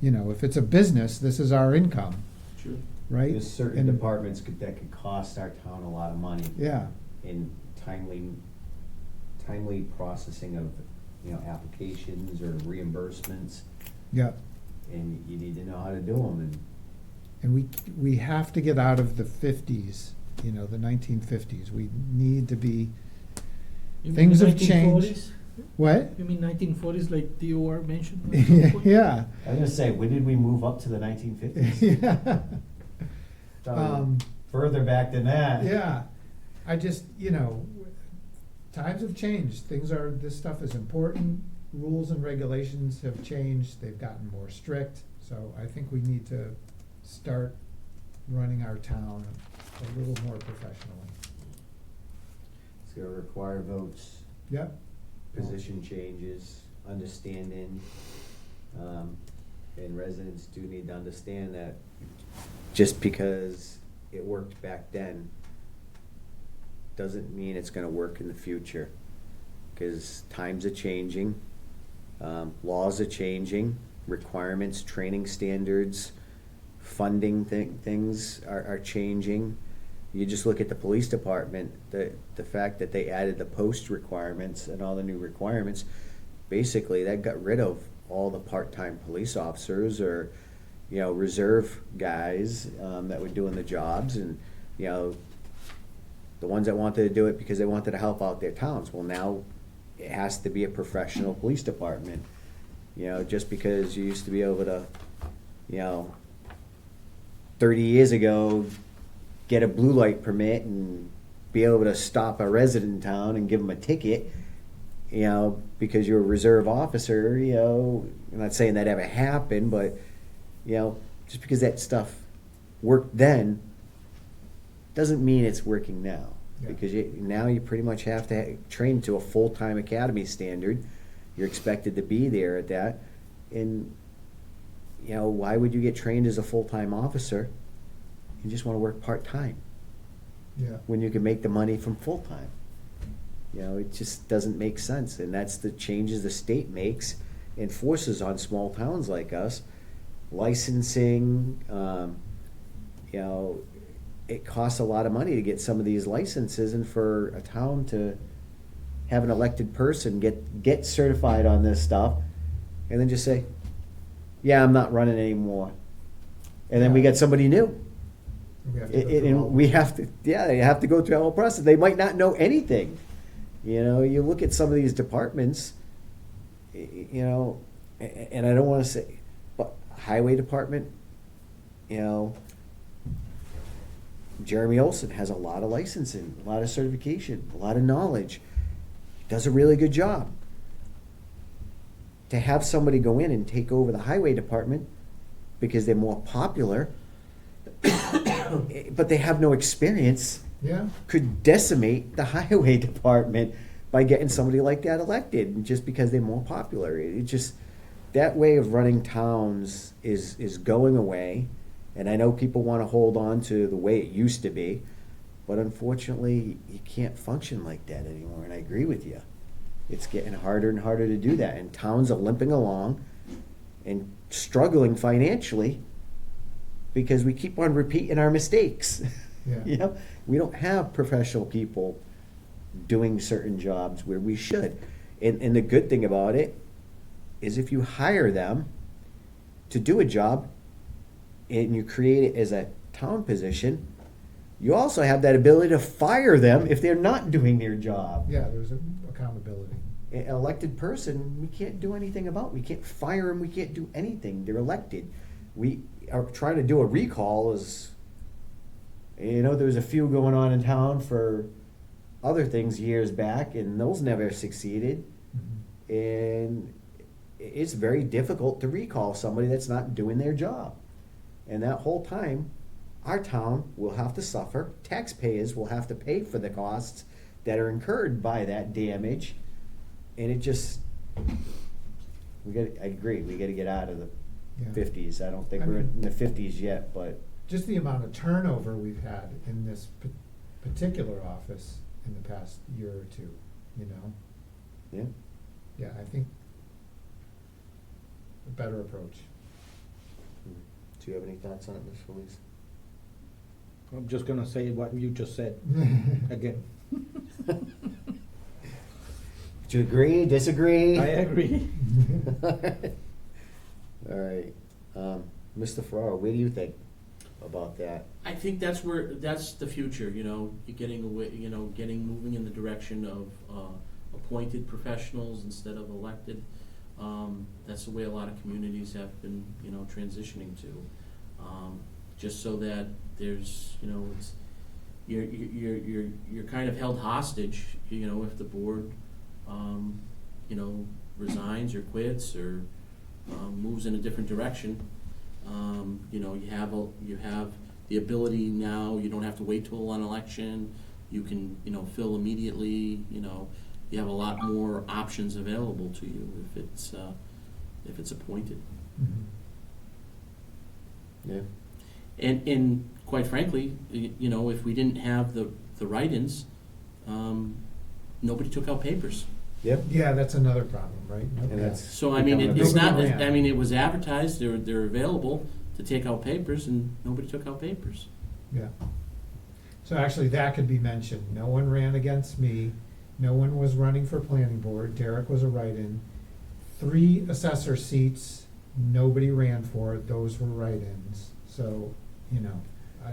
if it's a business, this is our income, Sure. right? There's certain And- departments that could cost our town a lot of money Yeah, in timely processing of, applications or reimbursements, yeah. and you need to know how to do them. And we have to get out of the 50s, the 1950s. We need to be, You mean things the have changed. 1940s? What? You mean 1940s like DOR mentioned? at some point? Yeah. I was gonna say, when did we move up to the 1950s? Yeah. Further back than that. Yeah, I just, times have changed. This stuff is important. Rules and regulations have changed. They've gotten more strict. So I think we need to start running our town a little more professionally. It's gonna require votes, Yep. position changes, understanding, and residents do need to understand that just because it worked back then doesn't mean it's gonna work in the future. Cause times are changing, laws are changing, requirements, training standards, funding things are changing. You just look at the police department, the fact that they added the post requirements and all the new requirements, basically that got rid of all the part-time police officers or, reserve guys, that were doing the jobs and, the ones that wanted to do it because they wanted to help out their towns. Well, now it has to be a professional police department. Just because you used to be able to, 30 years ago, get a blue light permit and be able to stop a resident in town and give them a ticket, because you're a reserve officer, I'm not saying that ever happened, but, just because that stuff worked then doesn't mean it's working now. Yeah. Because now you pretty much have to train to a full-time academy standard. You're expected to be there at that. And, why would you get trained as a full-time officer and just want to work part-time Yeah. when you can make the money from full-time? It just doesn't make sense. And that's the changes the state makes and forces on small towns like us. Licensing, it costs a lot of money to get some of these licenses, and for a town to have an elected person get certified on this stuff and then just say, yeah, I'm not running anymore. And then we get somebody new. We have to go through all And we have to, they have to go through the whole process. They might not know anything. You look at some of these departments, and I don't want to say, but highway department, Jeremy Olson has a lot of licensing, a lot of certification, a lot of knowledge. Does a really good job. To have somebody go in and take over the highway department because they're more popular, but they have no experience, Yeah. could decimate the highway department by getting somebody like that elected just because they're more popular. It just, that way of running towns is going away. And I know people want to hold on to the way it used to be, but unfortunately, you can't function like that anymore. And I agree with you. It's getting harder and harder to do that. And towns are limping along and struggling financially because we keep on repeating our mistakes. Yeah. We don't have professional people doing certain jobs where we should. And the good thing about it is if you hire them to do a job and you create it as a town position, you also have that ability to fire them if they're not doing their job. Yeah, there's accountability. An elected person, we can't do anything about. We can't fire them. We can't do anything. They're elected. We are trying to do a recall. There was a few going on in town for other things years back, and those never succeeded. Mhm. And it's very difficult to recall somebody that's not doing their job. And that whole time, our town will have to suffer. Taxpayers will have to pay for the costs that are incurred by that damage. And it just, I agree, we gotta get out of the Yeah. 50s. I don't think I we're mean- in the 50s yet, but Just the amount of turnover we've had in this particular office in the past year or two, yeah. Yeah, I think a better approach. Do you have any thoughts on it, Ms. Felice? I'm just gonna say what you just said again. Do you agree, disagree? I agree. All right. Mr. Ferraro, what do you think about that? I think that's the future, you're getting away, moving in the direction of appointed professionals instead of elected. That's the way a lot of communities have been, transitioning to. Just so that there's, it's, you're kind of held hostage, if the board, resigns or quits or moves in a different direction. You have the ability now. You don't have to wait till an election. You can, fill immediately. You have a lot more options available to you if it's appointed. Mhm. Yeah. And quite frankly, if we didn't have the write-ins, nobody took out papers. Yep. Yeah, that's another problem, right? And that's So I mean, becoming a it's big not. Nobody ran. I mean, it was advertised. They're available to take out papers, and nobody took out papers. Yeah. So actually, that could be mentioned. No one ran against me. No one was running for planning board. Derek was a write-in. 3 assessor seats, nobody ran for it. Those were write-ins. So,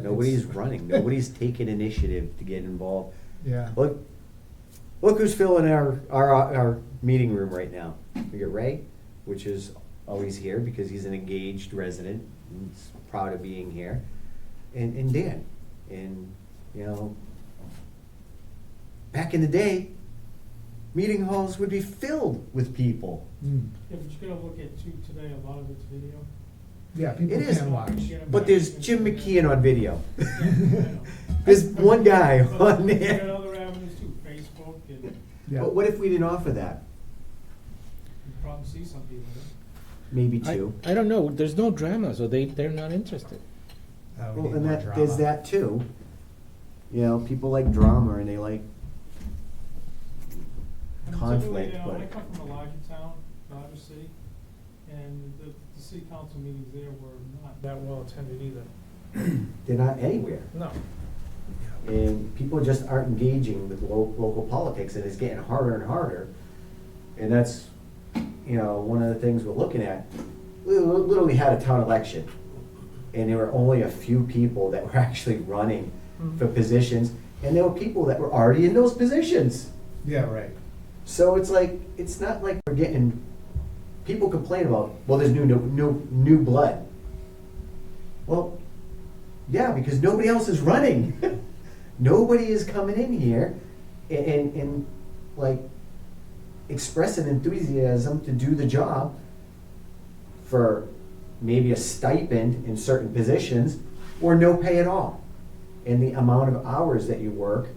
nobody's it's- running. Nobody's taking initiative to get involved. Yeah. Look who's filling our meeting room right now. We got Ray, which is always here because he's an engaged resident. He's proud of being here. And Dan. And, back in the day, meeting halls would be filled with people. Mm. Yeah, but you gotta look at too, today, a lot of it's video. Yeah, people It is. can watch. But there's Jim McKeon on video. Yeah, I know. There's one guy But on you got there. other avenues too, Facebook, and you Yeah. But what if we didn't offer that? probably see some people there. Maybe I, 2. I don't know, there's no drama, so they're not interested. We Well, need and more that, there's drama. that too. People like drama and they like I mean, conflict, typically, I but come from a larger town, larger city, and the city council meetings there were not that well attended either. they're not anywhere. No. And people just aren't engaging with local politics, and it's getting harder and harder. And that's, one of the things we're looking at. We literally had a town election, and there were only a few people that were actually running for positions, and there were people that were already in those positions. Yeah, right. So it's like, it's not like we're getting, people complain about, well, there's new blood. Well, yeah, because nobody else is running. Nobody is coming in here and like expressing enthusiasm to do the job for maybe a stipend in certain positions or no pay at all. And the amount of hours that you work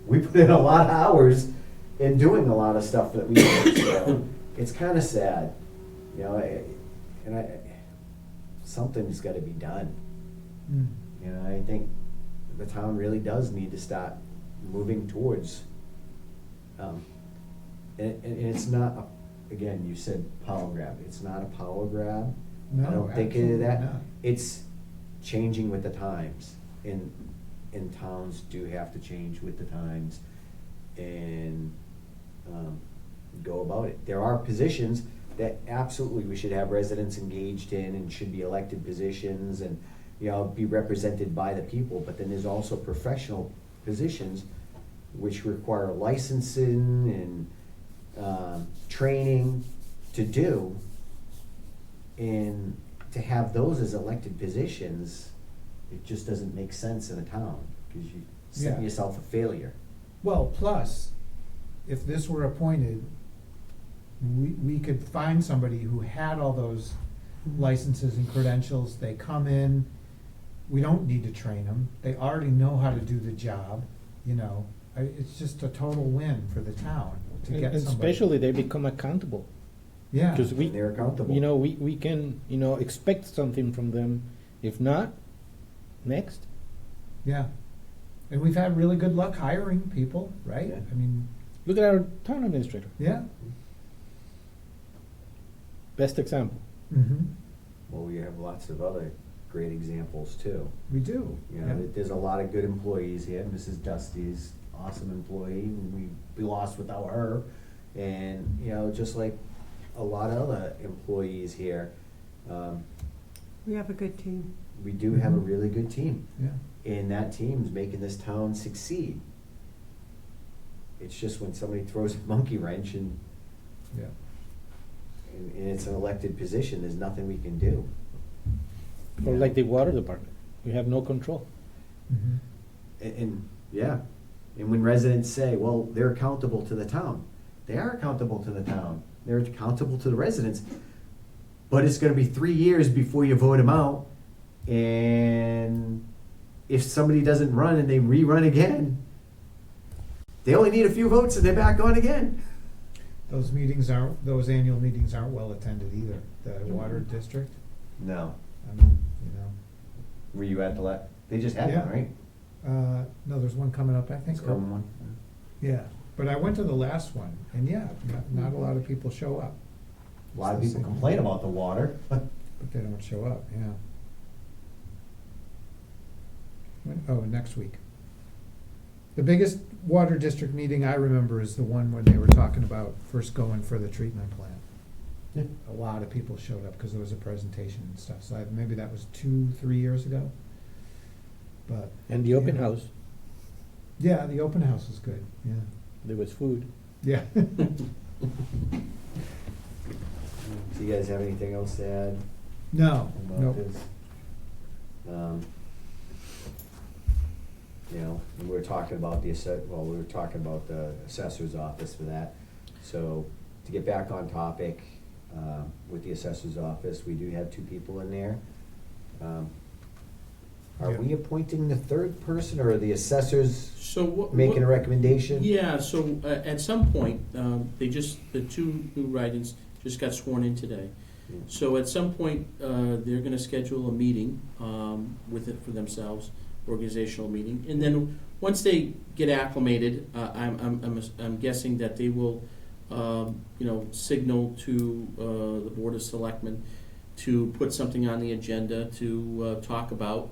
we put in a lot of hours in doing a lot of stuff that we do. So it's kind of sad, something's got to be done. Mm. I think the town really does need to start moving towards, and it's not, again, you said power grab. It's not a power grab. No, I don't think of absolutely that. not. It's changing with the times, and towns do have to change with the times and go about it. There are positions that absolutely we should have residents engaged in and should be elected positions and be represented by the people, but then there's also professional positions which require licensing and training to do, and to have those as elected positions, it just doesn't make sense in a town, because you set Yeah. yourself a failure. Well, plus, if this were appointed, we could find somebody who had all those licenses and credentials. They come in, we don't need to train them. They already know how to do the job, It's just a total win for the town to get And somebody. especially they become accountable. Yeah, Because we, And they're accountable. we can, expect something from them. If not, next. yeah. And we've had really good luck hiring people, right? Yeah. I mean, Look at our town administrator, yeah. best example. Mm-hmm. Well, we have lots of other great examples too. We do. Yeah. There's a lot of good employees here. Mrs. Dusty's awesome employee, and we'd be lost without her. And, just like a lot of other employees here, We have a good team. we do have a really good team. Yeah. And that team's making this town succeed. it's just when somebody throws a monkey wrench and Yeah. it's an elected position, there's nothing we can do. Or like the water department, we have no control. Mhm. And, yeah, and when residents say, well, they're accountable to the town, they are accountable to the town, they're accountable to the residents, but it's gonna be 3 years before you vote them out, and if somebody doesn't run and they rerun again, they only need a few votes and they're back on again. Those annual meetings aren't well attended either, the water district, No. I mean, you know. Were you at the they just had Yeah. one, right? No, there's one coming up, I think. It's coming one. Yeah, but I went to the last one, and yeah, not a lot of people show up, A lot of people complain about the water. but they don't show up, yeah. Next week. The biggest water district meeting I remember is the one when they were talking about first going for the treatment plant. Yeah. A lot of people showed up because there was a presentation and stuff, so maybe that was 2-3 years ago. But. And the open yeah. house, Yeah, the open house was good, yeah. there was food. Yeah. Do you guys have anything else to add No, about no. this? You know, we were talking about we were talking about the assessor's office for that. So to get back on topic, with the assessor's office, we do have 2 people in there. Are Yeah. we appointing the third person, or are the assessors So what? making a recommendation? Yeah, so at some point, the 2 new write-ins just got sworn in today. Yeah. So at some point, they're gonna schedule a meeting with it for themselves, organizational meeting. And then, once they get acclimated, I'm guessing that they will, signal to the Board of Selectmen to put something on the agenda to talk about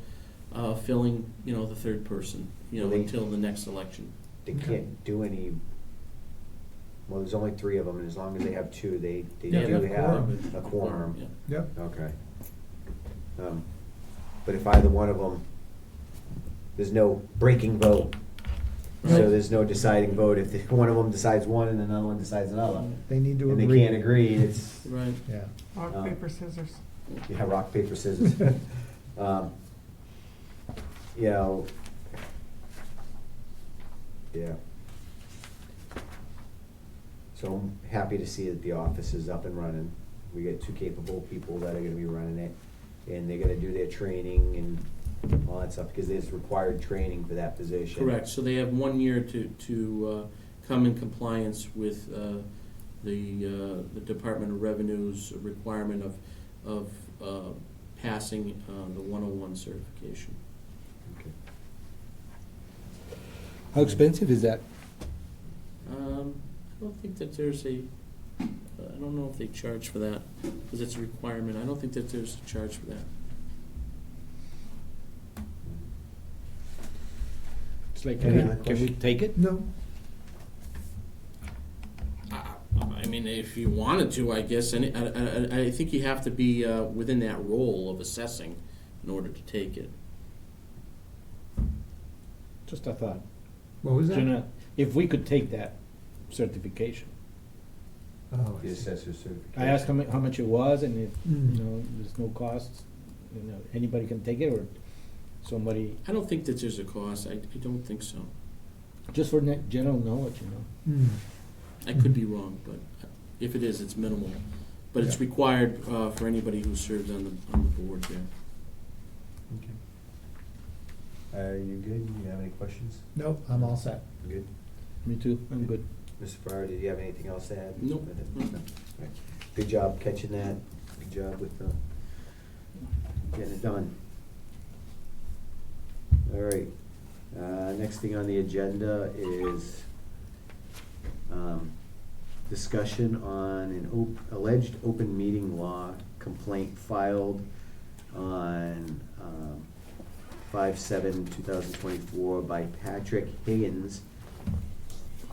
filling, the third person, Well, they- until the next election. They can't do any, well, there's only 3 of them, and as long as they have 2, they Yeah, do they have a quorum. Yeah. Yep. Okay. But if either one of them, there's no breaking vote, so Right. there's no deciding vote. If one of them decides one and another one decides another, They need to and agree. they can't agree, it's, Right. Yeah. Rock, paper, scissors. yeah, rock, paper, scissors. You know, yeah. So I'm happy to see that the office is up and running. We got 2 capable people that are gonna be running it, and they're gonna do their training and all that stuff, because there's required training for that position. Correct, so they have 1 year to come in compliance with the Department of Revenue's requirement of passing the 101 certification. Okay. How expensive is that? I don't think that there's I don't know if they charge for that, because it's a requirement. I don't think that there's a charge for that. It's like, Any other can we questions? take it? No. I mean, if you wanted to, I guess, and I think you have to be within that role of assessing in order to take it. Just a thought. What was that? Jenna, if we could take that certification. Oh, I The see. assessor's certification. I asked how much it was, and if, Mm. there's no cost, anybody can take it, or somebody, I don't think that there's a cost. I don't think so. just for general knowledge, Mm. I could be wrong, but if it is, it's minimal. But it's Yeah. required for anybody who serves on the board there. Okay. Are you good? You have any questions? Nope, I'm all set. Good. Me too, I'm good. Mr. Farrar, did you have anything else to add? Nope. No. Right. Good job catching that. Good job with getting it done. All right. Next thing on the agenda is discussion on an alleged open meeting law complaint filed on 5/7/2024 by Patrick Higgins,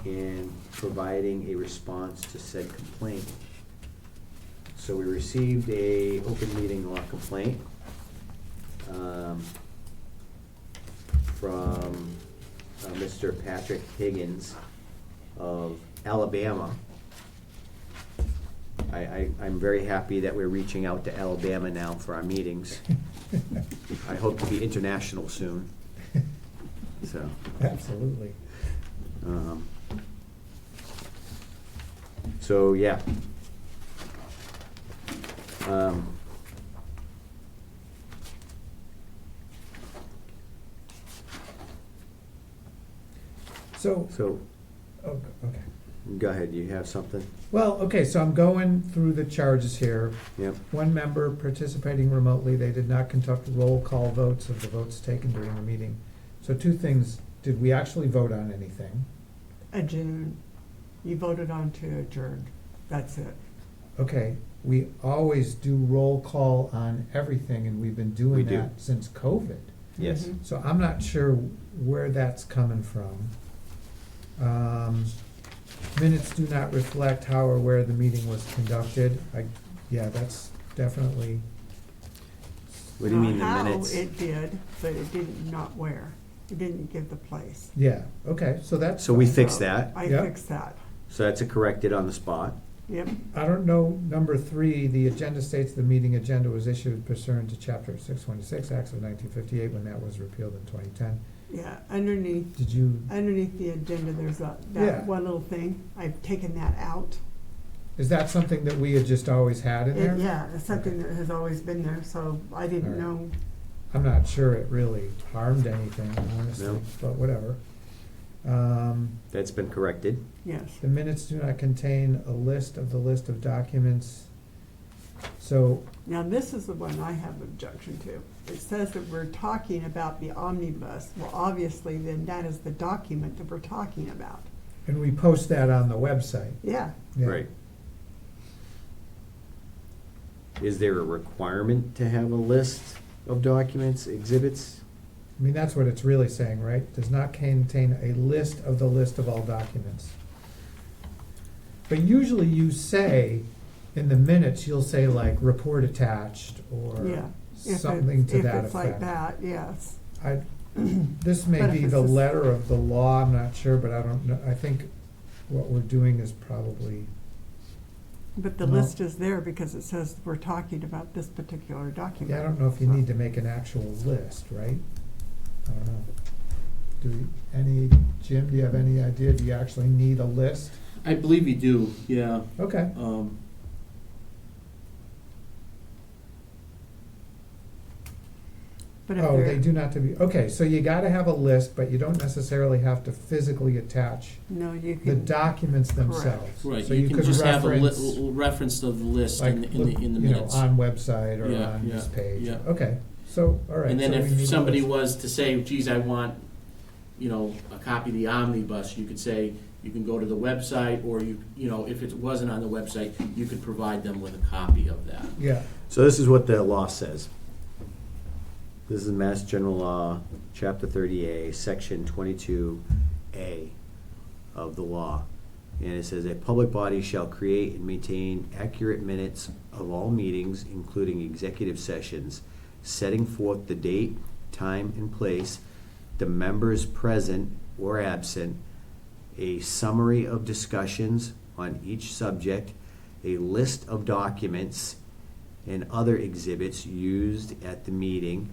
and providing a response to said complaint. So we received a open meeting law complaint from Mr. Patrick Higgins, of Alabama. I'm very happy that we're reaching out to Alabama now for our meetings. I hope to be international soon, so. Absolutely. So, yeah. So, So, oh, okay. go ahead, you have something? Well, okay, so I'm going through the charges here. Yep. One member participating remotely, they did not conduct roll call votes of the votes taken during the meeting. So two things, did we actually vote on anything? Adjourn. You voted on to adjourn. That's it. Okay, we always do roll call on everything, and we've been We doing do. that since COVID. Yes. Mhm. So I'm not sure where that's coming from. Minutes do not reflect how or where the meeting was conducted. Yeah, that's definitely, What do you mean, the How minutes? it did, but it didn't not where. It didn't give the place. yeah, okay, so that's. So we fine. fixed that, I Yep. fixed that. so that's corrected on the spot. Yep. I don't know, number 3, the agenda states the meeting agenda was issued pursuant to chapter 626, Acts of 1958, when that was repealed in 2010. Yeah, underneath Did you, the agenda, there's that Yeah. one little thing. I've taken that out. is that something that we had just always had in there? Yeah, it's something that has always been there, so I didn't All right. know. I'm not sure it really harmed anything, honestly, No. but whatever. That's been corrected. Yes. The minutes do not contain a list of documents. So, Now, this is the one I have objection to. It says that we're talking about the omnibus. Well, obviously, then that is the document that we're talking about. and we post that on the website. Yeah. Yeah. Right. Is there a requirement to have a list of documents, exhibits? I mean, that's what it's really saying, right? Does not contain a list of all documents. But usually you say, in the minutes, you'll say like, report attached, or Yeah. If something it's, to if that it's like effect. that, yes. This may But if be it's the just- letter of the law, I'm not sure, but I don't know, I think what we're doing is probably, But the No. list is there because it says we're talking about this particular document. yeah, I don't know if you need to make an actual list, right? I don't know. Jim, do you have any idea, do you actually need a list? I believe you do, yeah. Okay, But if oh, they're- they do not to be, okay, so you gotta have a list, but you don't necessarily have to physically attach No, you the can. documents themselves. right, So you can could just have a reference, reference of the list in like, the minutes. on website or Yeah, on this yeah, page. yeah. Okay, so, all right. And then so we need a if somebody list. was to say, geez, I want, a copy of the omnibus, you could say, you can go to the website, or if it wasn't on the website, you could provide them with a copy of that. Yeah, So this is what the law says. This is Mass General Law, Chapter 30A, Section 22A of the law. And it says, a public body shall create and maintain accurate minutes of all meetings, including executive sessions, setting forth the date, time, and place, the members present or absent, a summary of discussions on each subject, a list of documents and other exhibits used at the meeting,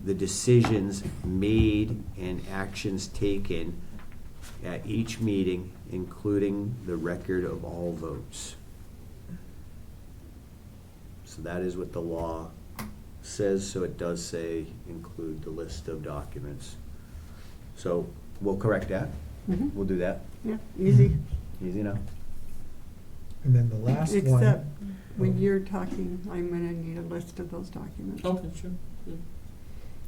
the decisions made and actions taken at each meeting, including the record of all votes. So that is what the law says, so it does say include the list of documents. So we'll correct that, Mhm. we'll do that, Yeah, easy. easy enough. and then the last one. Except when you're talking, I'm gonna need a list of those documents. Okay, sure. Yeah.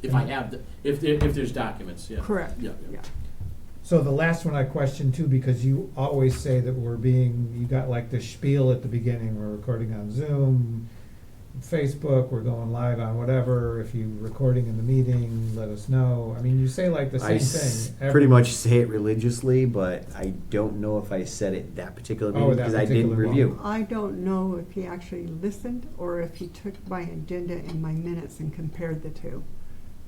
If I have, if there's documents, yeah. Correct. Yeah, Yeah. So the last one I questioned too, because you always say that you got like the spiel at the beginning, we're recording on Zoom, Facebook, we're going live on whatever, if you're recording in the meeting, let us know. I mean, you say like the I same thing. pretty much say it religiously, but I don't know if I said it that particular meeting that because I didn't particular one. review. I don't know if he actually listened or if he took my agenda and my minutes and compared the two.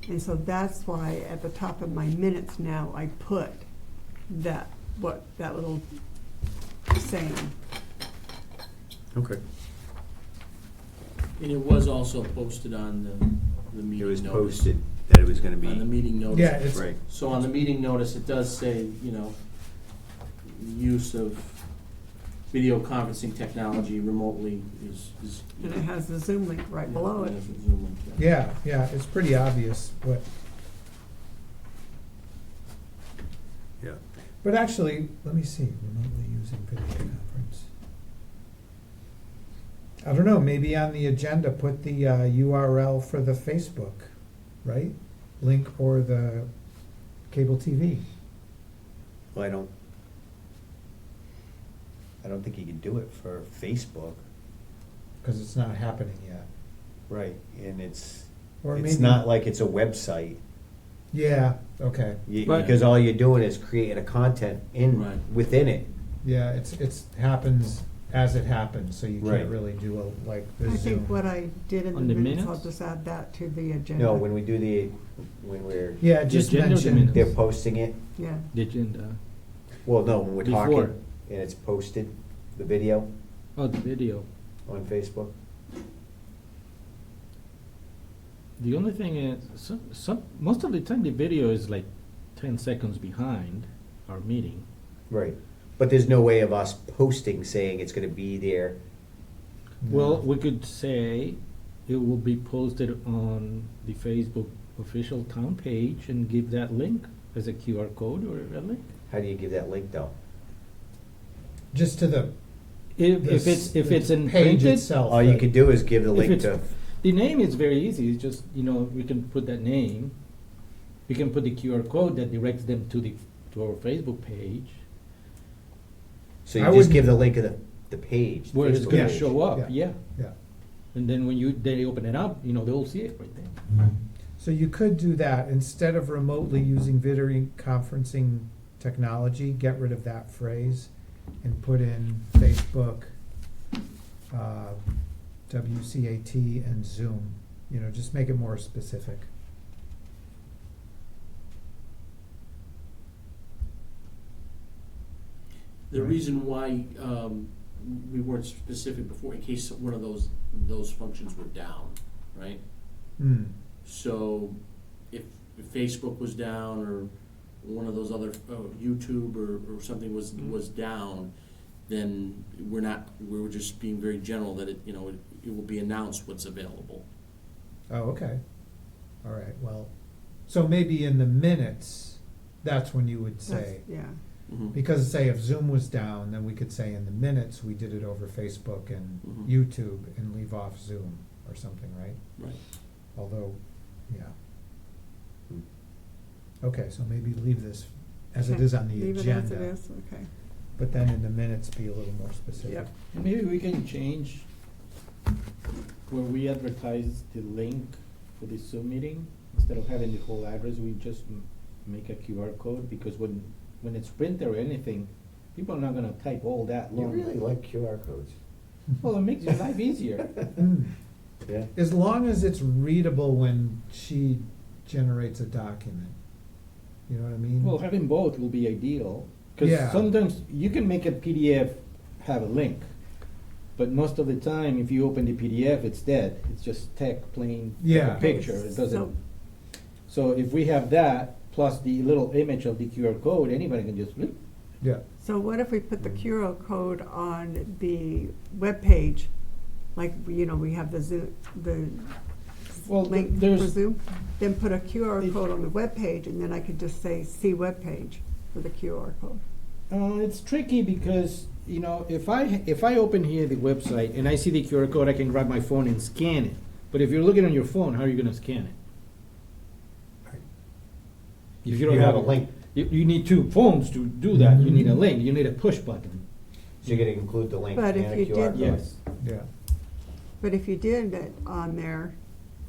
And so that's why at the top of my minutes now, I put that what that little saying. Okay. And it was also posted on the meeting It notice. was posted that it was gonna On the be, meeting notice. Yeah, it's, right. So on the meeting notice, it does say, use of video conferencing technology remotely is. And it has the Zoom link right below it. has a Zoom link, yeah. yeah, it's pretty obvious what, Yeah. but actually, let me see, remotely using video conference. I don't know, maybe on the agenda, put the URL for the Facebook, right? Link or the cable TV. Well, I don't think you can do it for Facebook. Because it's not happening yet. Right, and it's Or it's maybe- not like it's a website. Yeah, okay. But- Because all you're doing is creating a content Right. within it. Yeah, it's happens as it happens, so you Right. can't really do a, like the I Zoom. think what I did in On the the minutes, I'll minutes? just add that to the agenda. No, when we do when we're, Yeah, just agenda or the mention, minutes? they're posting it, Yeah, The agenda. well, no, when we're Before. talking, and it's posted, the video Oh, the video. on Facebook. The only thing is, most of the time the video is like 10 seconds behind our meeting. Right. But there's no way of us posting saying it's gonna be there. Well, we could say it will be posted on the Facebook official town page and give that link as a QR code or a link. How do you give that link though? just to the If it's in page printed, itself. All you could do is give the If link it's- to, the name is very easy. It's just, we can put that name. We can put the QR code that directs them to our Facebook page so I you just wouldn't- give the link of the page. where it's Facebook gonna page. show up, Yeah. yeah. Yeah. And then when they open it up, they'll see it right there. So you could do that, instead of remotely using video conferencing technology, get rid of that phrase and put in Facebook, WCAT and Zoom, just make it more specific. The Right. reason why we weren't specific before, in case one of those functions were down, right? Hmm. So if Facebook was down or one of those other, YouTube or something was down, then we're just being very general that it will be announced what's available. Oh, okay. All right, well, so maybe in the minutes, that's when you would that's, say, yeah. Mhm. because say if Zoom was down, then we could say in the minutes, we did it over Facebook and Mhm. YouTube and leave off Zoom or something, right? Right. Although, yeah. Hmm. Okay, so maybe leave this as it Okay, is on the Leave agenda. it as it is, okay. But then in the minutes, be a little more specific. Yep. And maybe we can change where we advertise the link for the Zoom meeting. Instead of having the whole address, we just make a QR code, because when it's printed or anything, people are not gonna type all that You long. really like QR codes. Well, it makes your life easier. Mm. Yeah. As long as it's readable when she generates a document. You know what I mean? Well, having both will be ideal, because Yeah. sometimes you can make a PDF have a link, but most of the time, if you open the PDF, it's dead. It's just text, plain Yeah. picture. It doesn't. So- So if we have that plus the little image of the QR code, anybody can just look. Yeah. So what if we put the QR code on the webpage, like, we have the Zoom, the Well, link for there's- Zoom? Then put a QR If- code on the webpage, and then I could just say, see webpage for the QR code. It's tricky because if I open here the website and I see the QR code, I can grab my phone and scan it. But if you're looking on your phone, how are you going to scan it? If you don't You have a link, you need two phones to do that. You need a link. You need a push button. so you're gonna include the link But and if a you QR did- code. Yes. Yeah. But if you did it on there,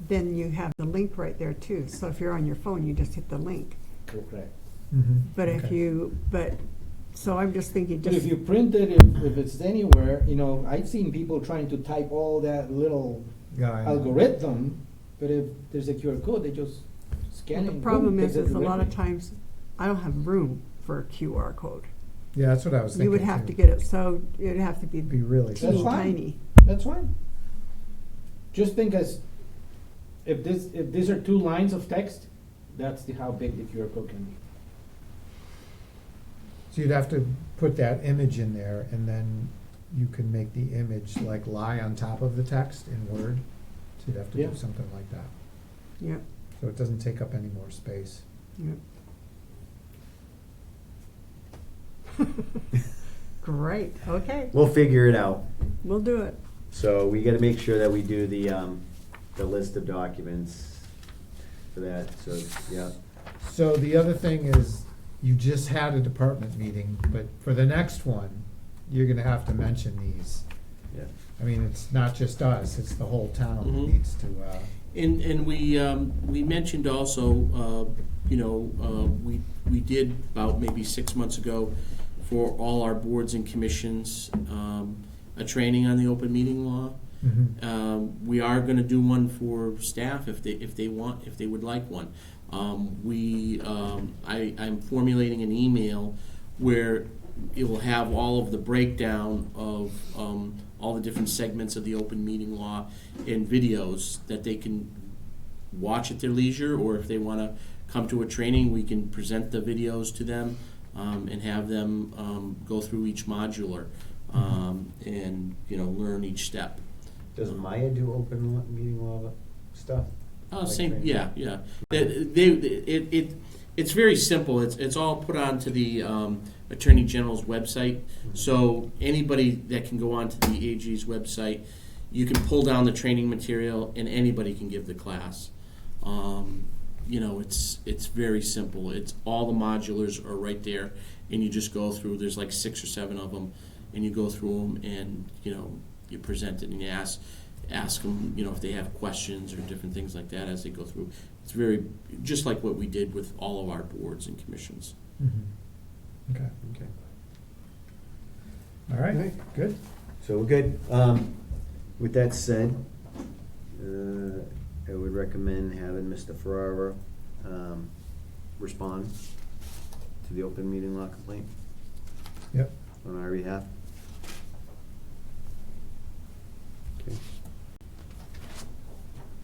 then you have the link right there too. So if you're on your phone, you just hit the link. Correct. Mm-hmm. But so I'm just thinking, But just, if you print it, if it's anywhere, I've seen people trying to type all that little Yeah, I know. algorithm, but if there's a QR code, they just scan it. the and problem boom, is takes it a lot of directly. times, I don't have room for a QR code. Yeah, that's what I was thinking. You would have too. to get it, so it'd have to be It'd be really That's teeny small. fine. tiny. That's fine. Just think as, if these are 2 lines of text, that's how big the QR code can be. So you'd have to put that image in there, and then you can make the image like lie on top of the text in Word. So you'd have to Yeah. do something like that. Yep, So it doesn't take up any more space. yep. Great, okay, We'll figure it out. we'll do it. So we gotta make sure that we do the list of documents for that, so, yeah. So the other thing is, you just had a department meeting, but for the next one, you're gonna have to mention these. Yeah. I mean, it's not just us, it's the whole town that Mhm. needs to, And we mentioned also, we did about maybe 6 months ago for all our boards and commissions, a training on the open meeting law. We are gonna do one for staff if they would like one. I'm formulating an email where it will have all of the breakdown of all the different segments of the open meeting law in videos that they can watch at their leisure, or if they want to come to a training, we can present the videos to them and have them go through each modular and learn each step. Does Maya do open meeting law stuff? Like Same, training? yeah. It's very simple. It's all put onto the Attorney General's website. So anybody that can go onto the AG's website, you can pull down the training material, and anybody can give the class. It's very simple. It's all the modulars are right there, and you just go through. There's like 6 or 7 of them, and you go through them, and you present it, and you ask them, if they have questions or different things like that as they go through. It's very just like what we did with all of our boards and commissions. okay. Okay. All right, Right. good. So we're good. With that said, I would recommend having Mr. Ferrara respond to the open meeting law complaint Yep. on our behalf. Okay.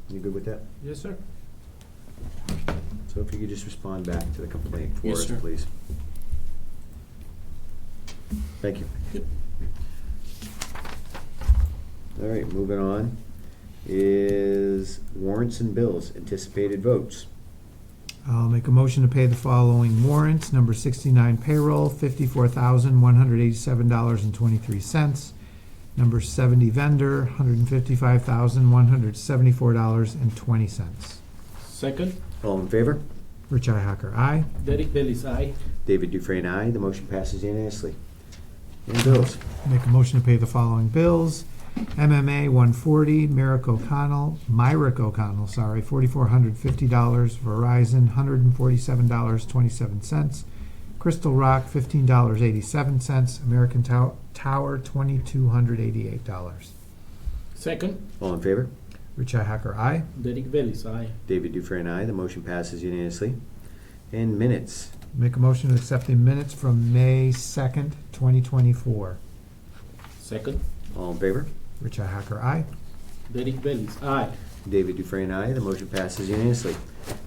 You good with that? Yes, sir. So if you could just respond back to the complaint for Yes, us, sir. please. Thank you. Yep. All right, moving on is warrants and bills, anticipated votes. I'll make a motion to pay the following warrants. Number 69 payroll, $54,187.23. Number 70 vendor, $155,174.20. Second, All in favor? Rich Hacker, aye. Derek Bailey's aye. David Dufresne, aye. The motion passes unanimously. And bills. Make a motion to pay the following bills. MMA 140, Myrick O'Connell, $4,450. Verizon, $147.27. Crystal Rock, $15.87. American Tower, $2,288. Second, All in favor? Rich Hacker, aye. Derek Bailey's aye. David Dufresne, aye. The motion passes unanimously. And minutes. Make a motion to accept the minutes from May 2nd, 2024. Second, All in favor? Rich Hacker, aye. Derek Bailey's aye. David Dufresne, aye. The motion passes unanimously.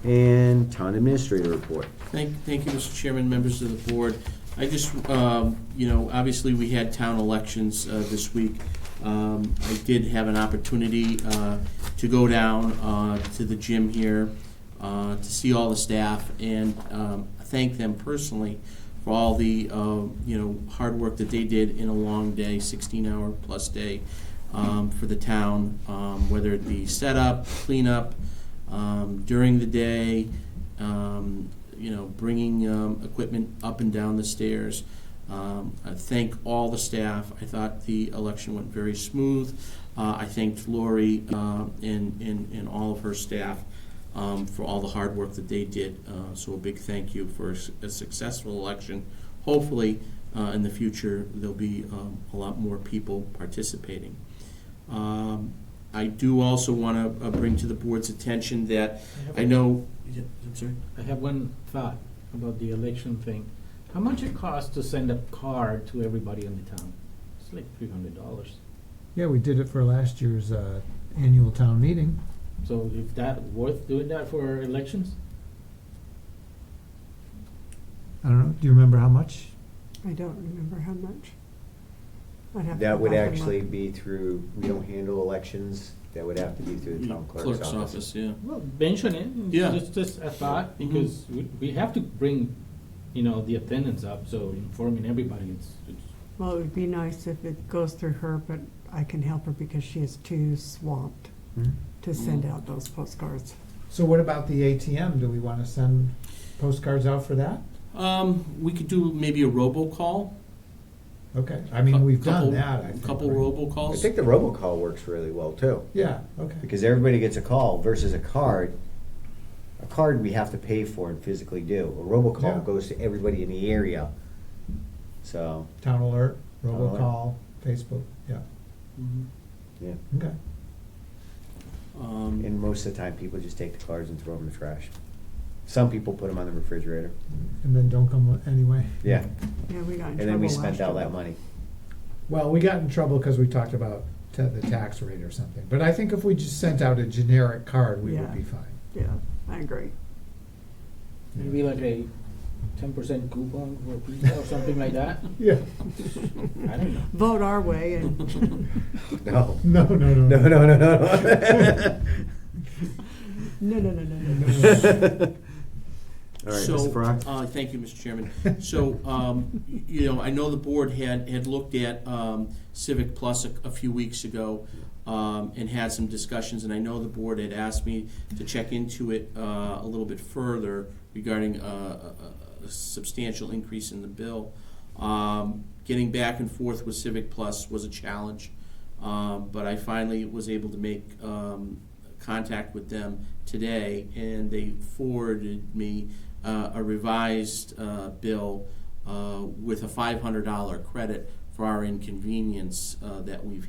And town administrator report. Thank you, Mr. Chairman, members of the board. I just, obviously we had town elections this week. I did have an opportunity to go down to the gym here to see all the staff and thank them personally for all the hard work that they did in a long day, 16-hour plus day for the town, whether it be setup, cleanup, during the day, bringing equipment up and down the stairs. I thank all the staff. I thought the election went very smooth. I thanked Lori and all of her staff for all the hard work that they did. So a big thank you for a successful election. Hopefully, in the future, there'll be a lot more people participating. I do also want to bring to the board's attention that I know. I'm sorry. I have one thought about the election thing. How much it costs to send a card to everybody in the town? It's like $300. Yeah, we did it for last year's annual town meeting. So if that worth doing that for elections? I don't know, do you remember how much? I don't remember how much. I'd have to That go would back and actually look. be through, we don't handle elections, that would have to be through the town clerk's office. Yeah. Well, mention it. Yeah. Just a thought, because we have to bring, the attendance up, so informing everybody, it's Well, it would be nice if it goes through her, but I can help her because she is too swamped Hmm? to send out those postcards. So what about the ATM? Do we want to send postcards out for that? We could do maybe a robocall. Okay, I mean, we've Couple- done that, I think. Couple right? I robocalls. think the robocall works really well too, Yeah, okay. because everybody gets a call versus a card. A card we have to pay for and physically do. A Yeah. robocall goes to everybody in the area. So, Town alert, Town alert. robocall, Facebook, yeah, Mhm. yeah. okay. And most of the time, people just take the cards and throw them in the trash. Some people put them on the refrigerator. And then don't come anyway. Yeah, Yeah, we got in and trouble then we last spent all year. that money. Well, we got in trouble because we talked about the tax rate or something. But I think if we just sent out a generic card, we would Yeah. be fine. Yeah, I agree. maybe like a 10% coupon for pizza or something like that. Yeah. I don't know. Vote our way and, No. No, no, no. No, no, no, no. no. All right, So, Mr. Farrar? thank you, Mr. Chairman. So, I know the board had looked at Civic Plus a few weeks ago and had some discussions, and I know the board had asked me to check into it a little bit further regarding a substantial increase in the bill. Getting back and forth with Civic Plus was a challenge, but I finally was able to make contact with them today, and they forwarded me a revised bill with a $500 credit for our inconvenience that we've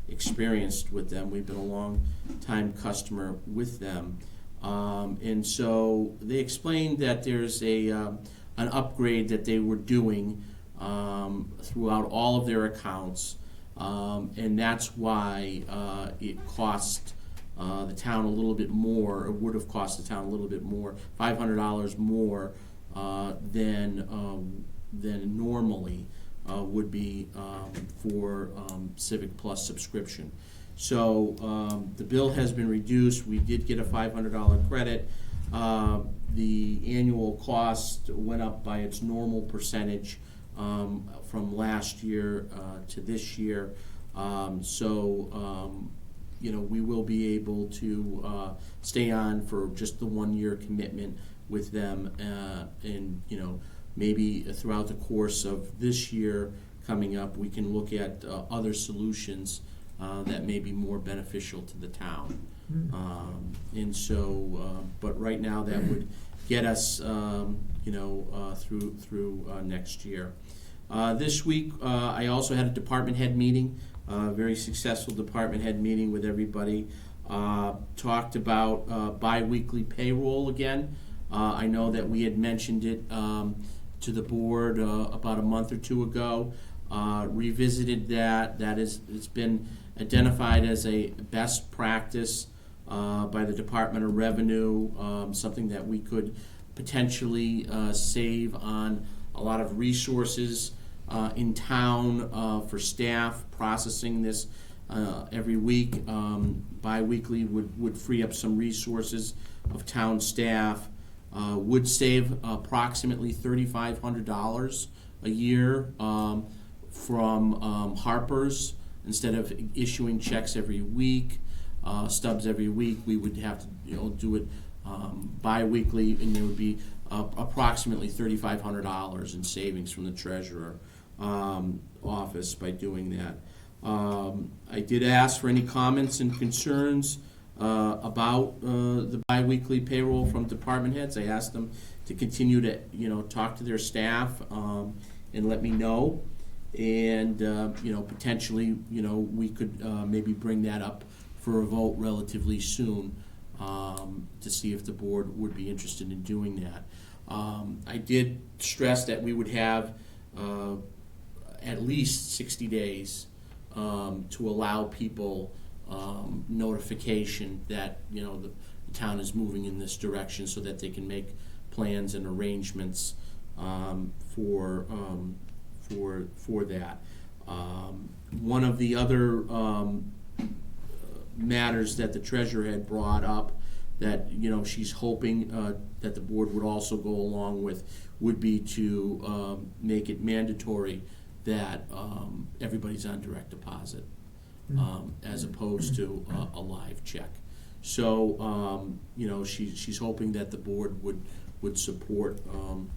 experienced with them. We've been a long-time customer with them. And so they explained that there's an upgrade that they were doing throughout all of their accounts, and that's why it cost the town a little bit more, or would have cost the town a little bit more, $500 more than normally would be for Civic Plus subscription. So the bill has been reduced. We did get a $500 credit. The annual cost went up by its normal percentage from last year to this year. We will be able to stay on for just the 1-year commitment with them, and maybe throughout the course of this year coming up, we can look at other solutions that may be more beneficial to the town. But right now, that would get us, through next year. This week, I also had a department head meeting. Very successful department head meeting with everybody. Talked about bi-weekly payroll again. I know that we had mentioned it to the board about a month or two ago. Revisited that. It's been identified as a best practice by the Department of Revenue, something that we could potentially save on a lot of resources in town for staff processing this every week. Bi-weekly would free up some resources of town staff, would save approximately $3,500 a year from Harper's. Instead of issuing checks every week, stubs every week, we would have to do it bi-weekly, and there would be approximately $3,500 in savings from the treasurer office by doing that. I did ask for any comments and concerns about the bi-weekly payroll from department heads. I asked them to continue to talk to their staff and let me know, and potentially we could maybe bring that up for a vote relatively soon to see if the board would be interested in doing that. I did stress that we would have at least 60 days to allow people notification that, you know, the town is moving in this direction so that they can make plans and arrangements for that. One of the other matters that the treasurer had brought up that, you know, she's hoping that the board would also go along with would be to make it mandatory that everybody's on direct deposit as opposed to a live check. So, you know, she's hoping that the board would support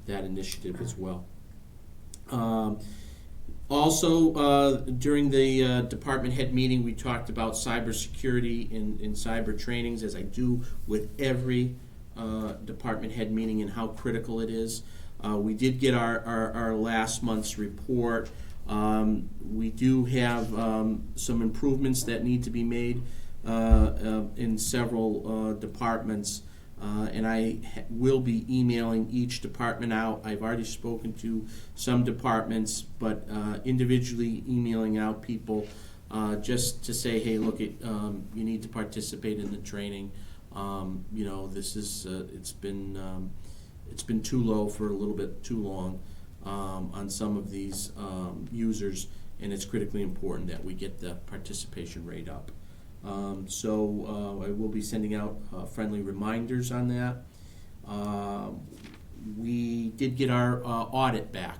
that initiative as well. Also, during the department head meeting, we talked about cybersecurity and cyber trainings, as I do with every department head meeting, and how critical it is. We did get our last month's report. We do have some improvements that need to be made in several departments. And I will be emailing each department out. I've already spoken to some departments, but individually emailing out people just to say, hey, look, you need to participate in the training. You know, this is it's been too low for a little bit too long on some of these users, and it's critically important that we get the participation rate up. So I will be sending out friendly reminders on that. We did get our audit back.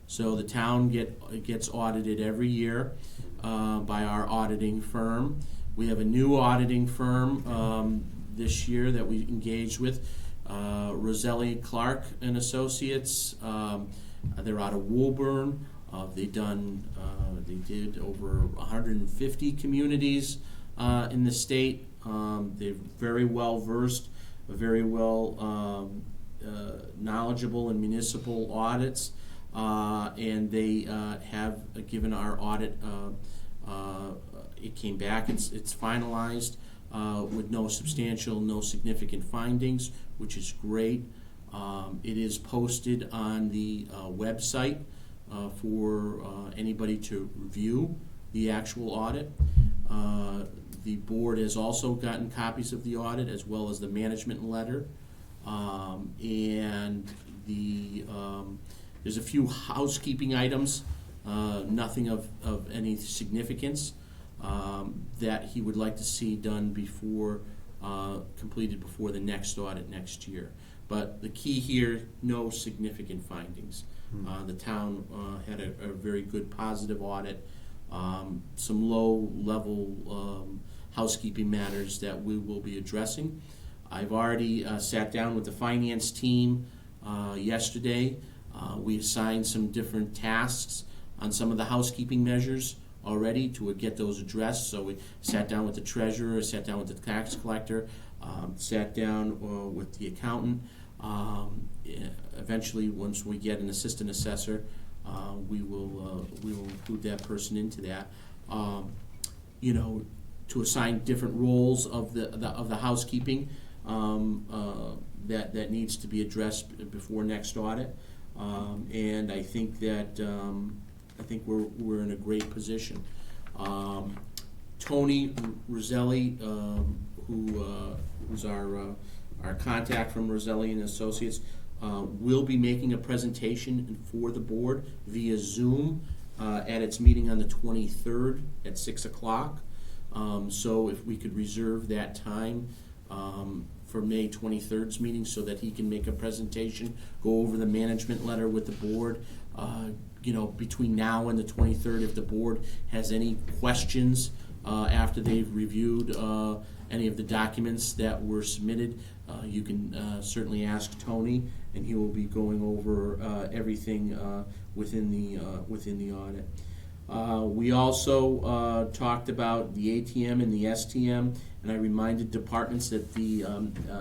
So the town gets audited every year by our auditing firm. We have a new auditing firm this year that we engaged with, Roselli Clark and Associates. They're out of Woburn. They did over 150 communities in the state. They're very well versed, very well knowledgeable in municipal audits, and they have given our audit. It came back. It's finalized with no significant findings, which is great. It is posted on the website for anybody to review the actual audit. The board has also gotten copies of the audit as well as the management letter. And there's a few housekeeping items, nothing of any significance, that he would like to see done before, completed before the next audit next year. But the key here, no significant findings. The town had a very good positive audit. Some low-level housekeeping matters that we will be addressing. I've already sat down with the finance team yesterday. We assigned some different tasks on some of the housekeeping measures already to get those addressed. So we sat down with the treasurer, sat down with the tax collector, sat down with the accountant. Eventually, once we get an assistant assessor, we will include that person into that. You know, to assign different roles of the housekeeping that needs to be addressed before next audit. And I think that we're in a great position. Tony Roselli, who's our contact from Roselli and Associates, will be making a presentation for the board via Zoom at its meeting on the 23rd at 6 o'clock. So if we could reserve that time for May 23rd's meeting so that he can make a presentation, go over the management letter with the board. You know, between now and the 23rd, if the board has any questions after they've reviewed any of the documents that were submitted, you can certainly ask Tony, and he will be going over everything within the audit. We also talked about the ATM and the STM, and I reminded departments that the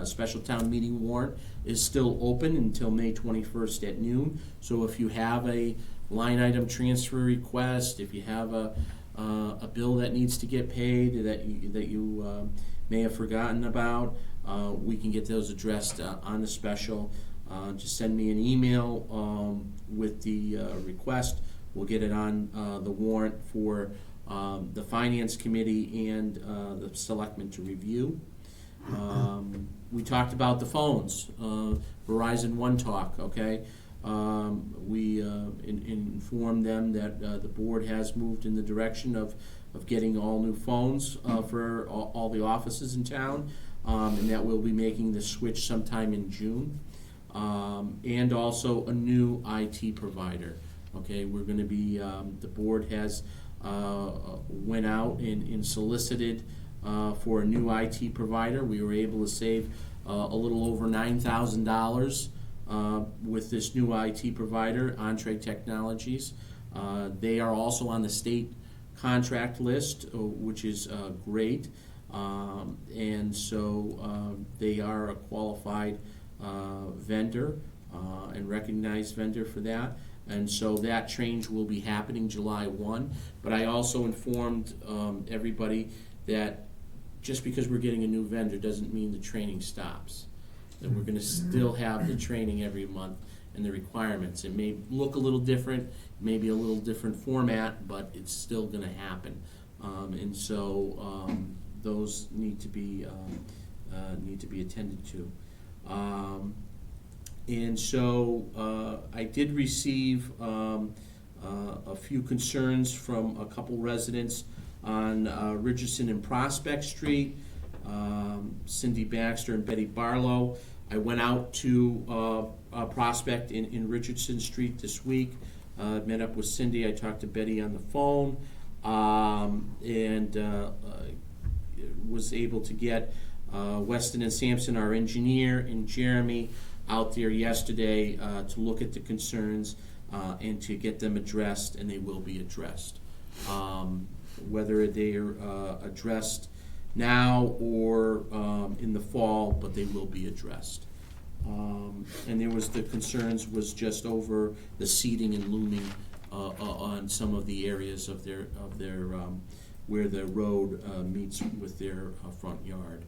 special town meeting warrant is still open until May 21st at noon. So if you have a line item transfer request, if you have a bill that needs to get paid that you may have forgotten about, we can get those addressed on the special. just send me an email with the request. We'll get it on the warrant for the Finance Committee and the Selectmen to review. We talked about the phones, Verizon One Talk, okay? We informed them that the board has moved in the direction of getting all new phones for all the offices in town, and that we'll be making the switch sometime in June. And also a new IT provider. Okay, we're going to be, the board has went out and solicited for a new IT provider. We were able to save a little over $9,000 with this new IT provider, Entree Technologies. They are also on the state contract list, which is great. And so they are a qualified vendor and recognized vendor for that. And so that change will be happening July 1. But I also informed everybody that just because we're getting a new vendor doesn't mean the training stops. That we're going to still have the training every month and the requirements. It may look a little different, maybe a little different format, but it's still going to happen. And so those need to be attended to. And so I did receive a few concerns from a couple residents on Richardson and Prospect Street, Cindy Baxter and Betty Barlow. I went out to Prospect in Richardson Street this week, met up with Cindy. I talked to Betty on the phone, and was able to get Weston and Sampson, our engineer, and Jeremy out there yesterday to look at the concerns and to get them addressed, and they will be addressed. Whether they are addressed now or in the fall, but they will be addressed. And there was the concerns was just over the seeding and looming on some of the areas of their where the road meets with their front yard.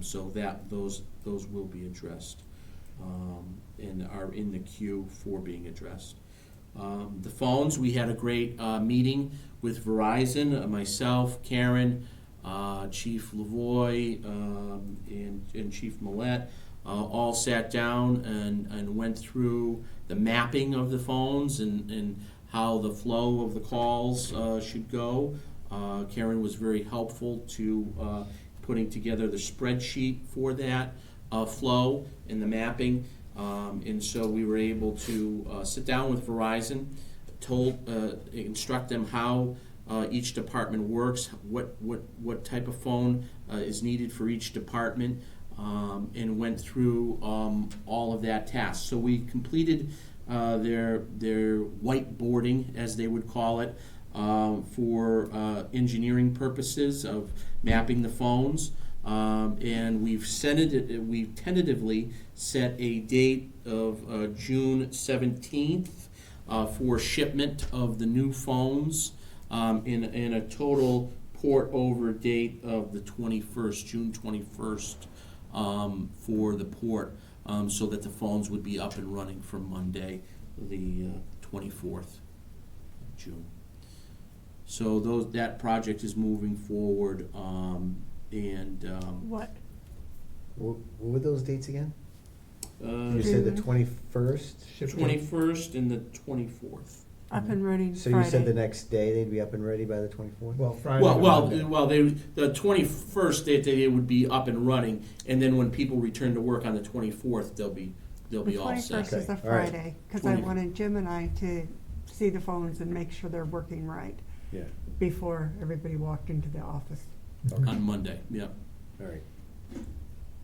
So that those will be addressed and are in the queue for being addressed. The phones, we had a great meeting with Verizon, myself, Karen, Chief Lavoie, and Chief Millette, all sat down and went through the mapping of the phones and how the flow of the calls should go. Karen was very helpful to putting together the spreadsheet for that flow and the mapping. And so we were able to sit down with Verizon, instruct them how each department works, what type of phone is needed for each department, and went through all of that task. So we completed their whiteboarding, as they would call it, for engineering purposes of mapping the phones. And we've tentatively set a date of June 17th for shipment of the new phones, in a total port over date of the 21st, June 21st, for the port, so that the phones would be up and running from Monday, the 24th of June. So that project is moving forward, and What? What were those dates again? You uh, said the 21st? 21st and the 24th. Up and running So Friday. you said the next day they'd be up and ready by the 24th? Well, Friday. Well, the 21st they would be up and running, and then when people return to work on the 24th, they'll be all The set. 21st is a Okay, all right. Friday, because I 20. wanted Jim and I to see the phones and make sure they're working right Yeah, before everybody walked into the office. On Monday, yeah. all right.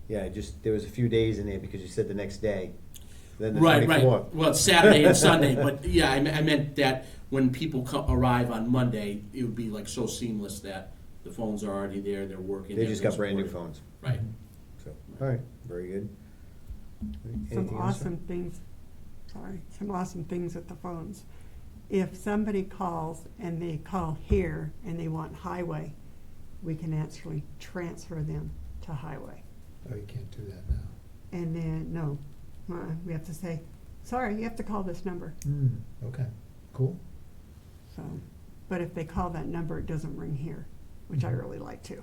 Yeah, there was a few days in there because you said the next day, then the Right. 24th. Well, it's Saturday and Sunday, but yeah, I meant that when people arrive on Monday, it would be like so seamless that the phones are already there, they're working. They just got everything's brand new working. phones. Right. So, all right, very good. Some Anything else, sir? some awesome things with the phones. If somebody calls and they call here and they want highway, we can actually transfer them to highway. Oh, you can't do that now. And then, no, we have to say, sorry, you have to call this number. Okay, cool. So, but if they call that number, it doesn't ring here, which I really like to.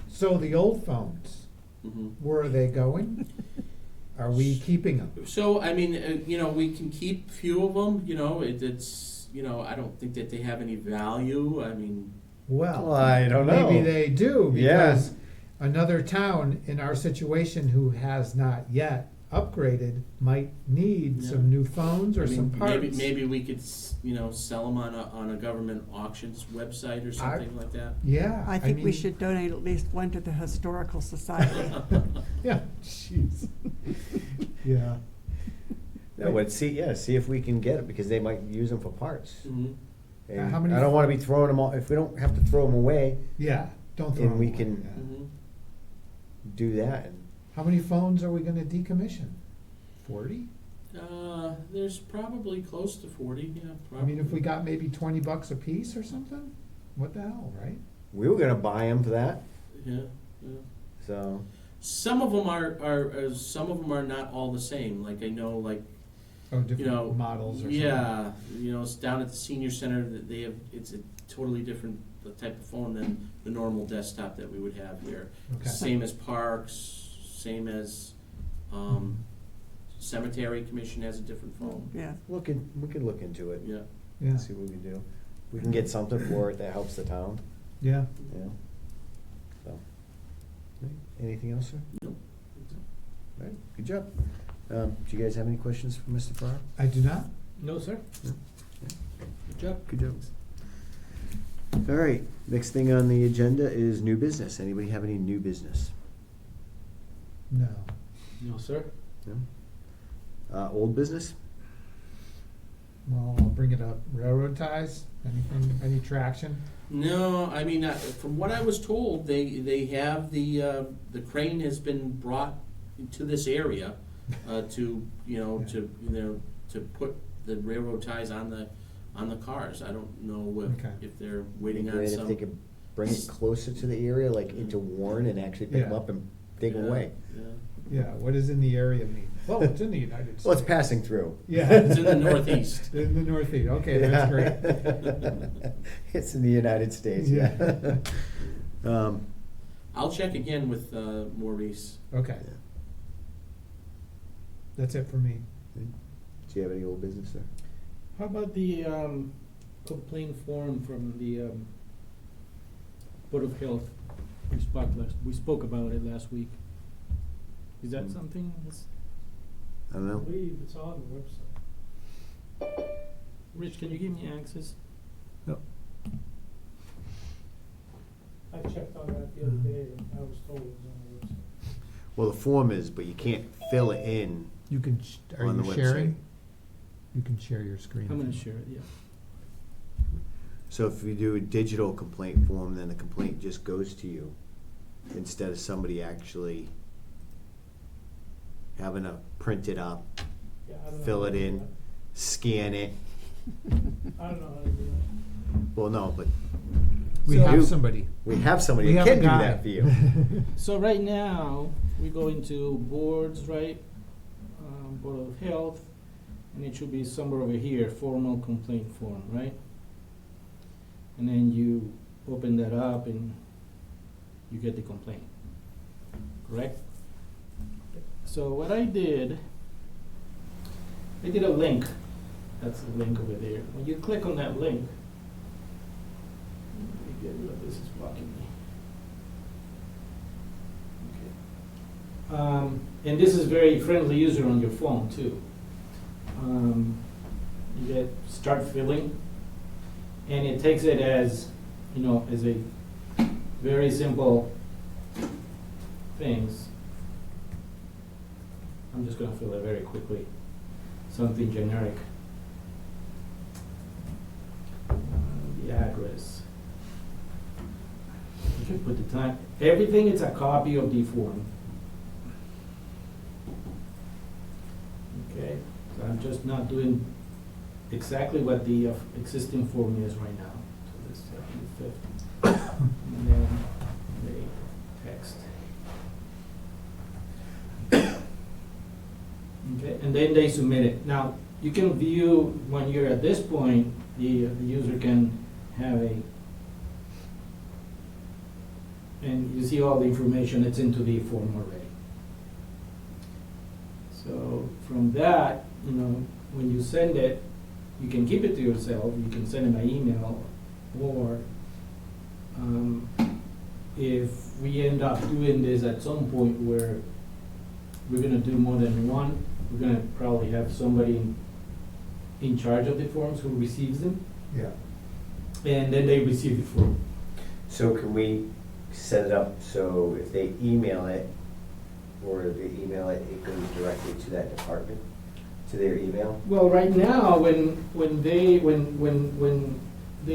So the old phones, Mhm. where are they going? Are we keeping them? So, I mean, we can keep few of them, it's, I don't think that they have any value, I mean, Well, I don't know. maybe they do, Yeah. because another town in our situation who has not yet upgraded might need Yeah. some new phones or I mean, some parts. maybe we could, sell them on a government auctions website or something like that. Yeah. I think we mean, should donate at least one to the Historical Society. Yeah, jeez. Yeah. No, but see if we can get it, because they might use them for parts. Mhm. And How many- I don't wanna be throwing them all, if we don't have to throw them away, Yeah, don't throw And them we away, can- yeah. Mhm. do that. And How many phones are we gonna decommission? 40? There's probably close to 40, yeah, I probably. mean, if we got maybe $20 a piece or something, what the hell, right? we were gonna buy them for that, Yeah, yeah. so. Some of them are not all the same, like I know, like, Oh, different you know, models or something. yeah, it's down at the senior center that they have. It's a totally different type of phone than the normal desktop that we would have here. Okay. Same as parks, same as cemetery commission has a different phone. Yeah. We can look into it, Yeah. Yeah, see what we can do. We can get something for it that helps the town, yeah. so. Anything else, sir? Nope. All right, good job. Do you guys have any questions for Mr. Farrar? I do not. No, sir. Good job. Good job. All right, next thing on the agenda is new business. Anybody have any new business? No. No, sir. No? Old business? Well, I'll bring it up. Railroad ties? Anything, any traction? No, I mean, from what I was told, they have the crane has been brought to this area to to put the railroad ties on the cars. I don't know Okay. if they're waiting on Great some. if they could bring it closer to the area, like into Warren, and actually pick them Yeah. up and dig them Yeah, away. Yeah. Yeah, what does in the area mean? Well, it's in the United States. Well, it's passing through. Yeah. It's in the Northeast. In the Northeast, okay, that's great. It's in the United States, yeah. I'll check again with Maurice. Okay. That's it for me. Do you have any old business there? How about the complaint form from the Board of Health? We spoke about it last week. Is that something that's, I don't I know. believe it's on the website. Rich, can you give me access? I checked on that the other day, and I was told it was on the website. Well, the form is, but you can't fill it in. You can, are On you the website. sharing? You can share your screen. I'm gonna share it, yeah. So if you do a digital complaint form, then the complaint just goes to you, instead of somebody actually having to print it up, Yeah, I don't know fill how it to do in, scan it. that. I don't know how to do that. Well, no, but We So- have somebody. we have somebody We that have can a do guy. that for you. So right now, we go into boards, right? Board of Health, and it should be somewhere over here, formal complaint form, right? And then you open that up and you get the complaint, correct? So what I did a link. That's the link over there. When you click on that link, let me get rid of this, it's blocking me. And this is very friendly user on your phone too. You get start filling, and it takes it as, as a very simple things. I'm just gonna fill it very quickly, something generic. The address. You can put the time, everything is a copy of the form. Okay, so I'm just not doing exactly what the existing form is right now. So this is the 5th. And then the text. and then they submit it. Now, you can view, when you're at this point, the user can have and you see all the information that's into the form already. So from that, when you send it, you can keep it to yourself, you can send it by email, or if we end up doing this at some point where we're gonna do more than one, we're gonna probably have somebody in charge of the forms who receives them, Yeah. and then they receive the form. So can we set it up so if they email it, or they email it, it goes directly to that department, to their email? Well, right now, when they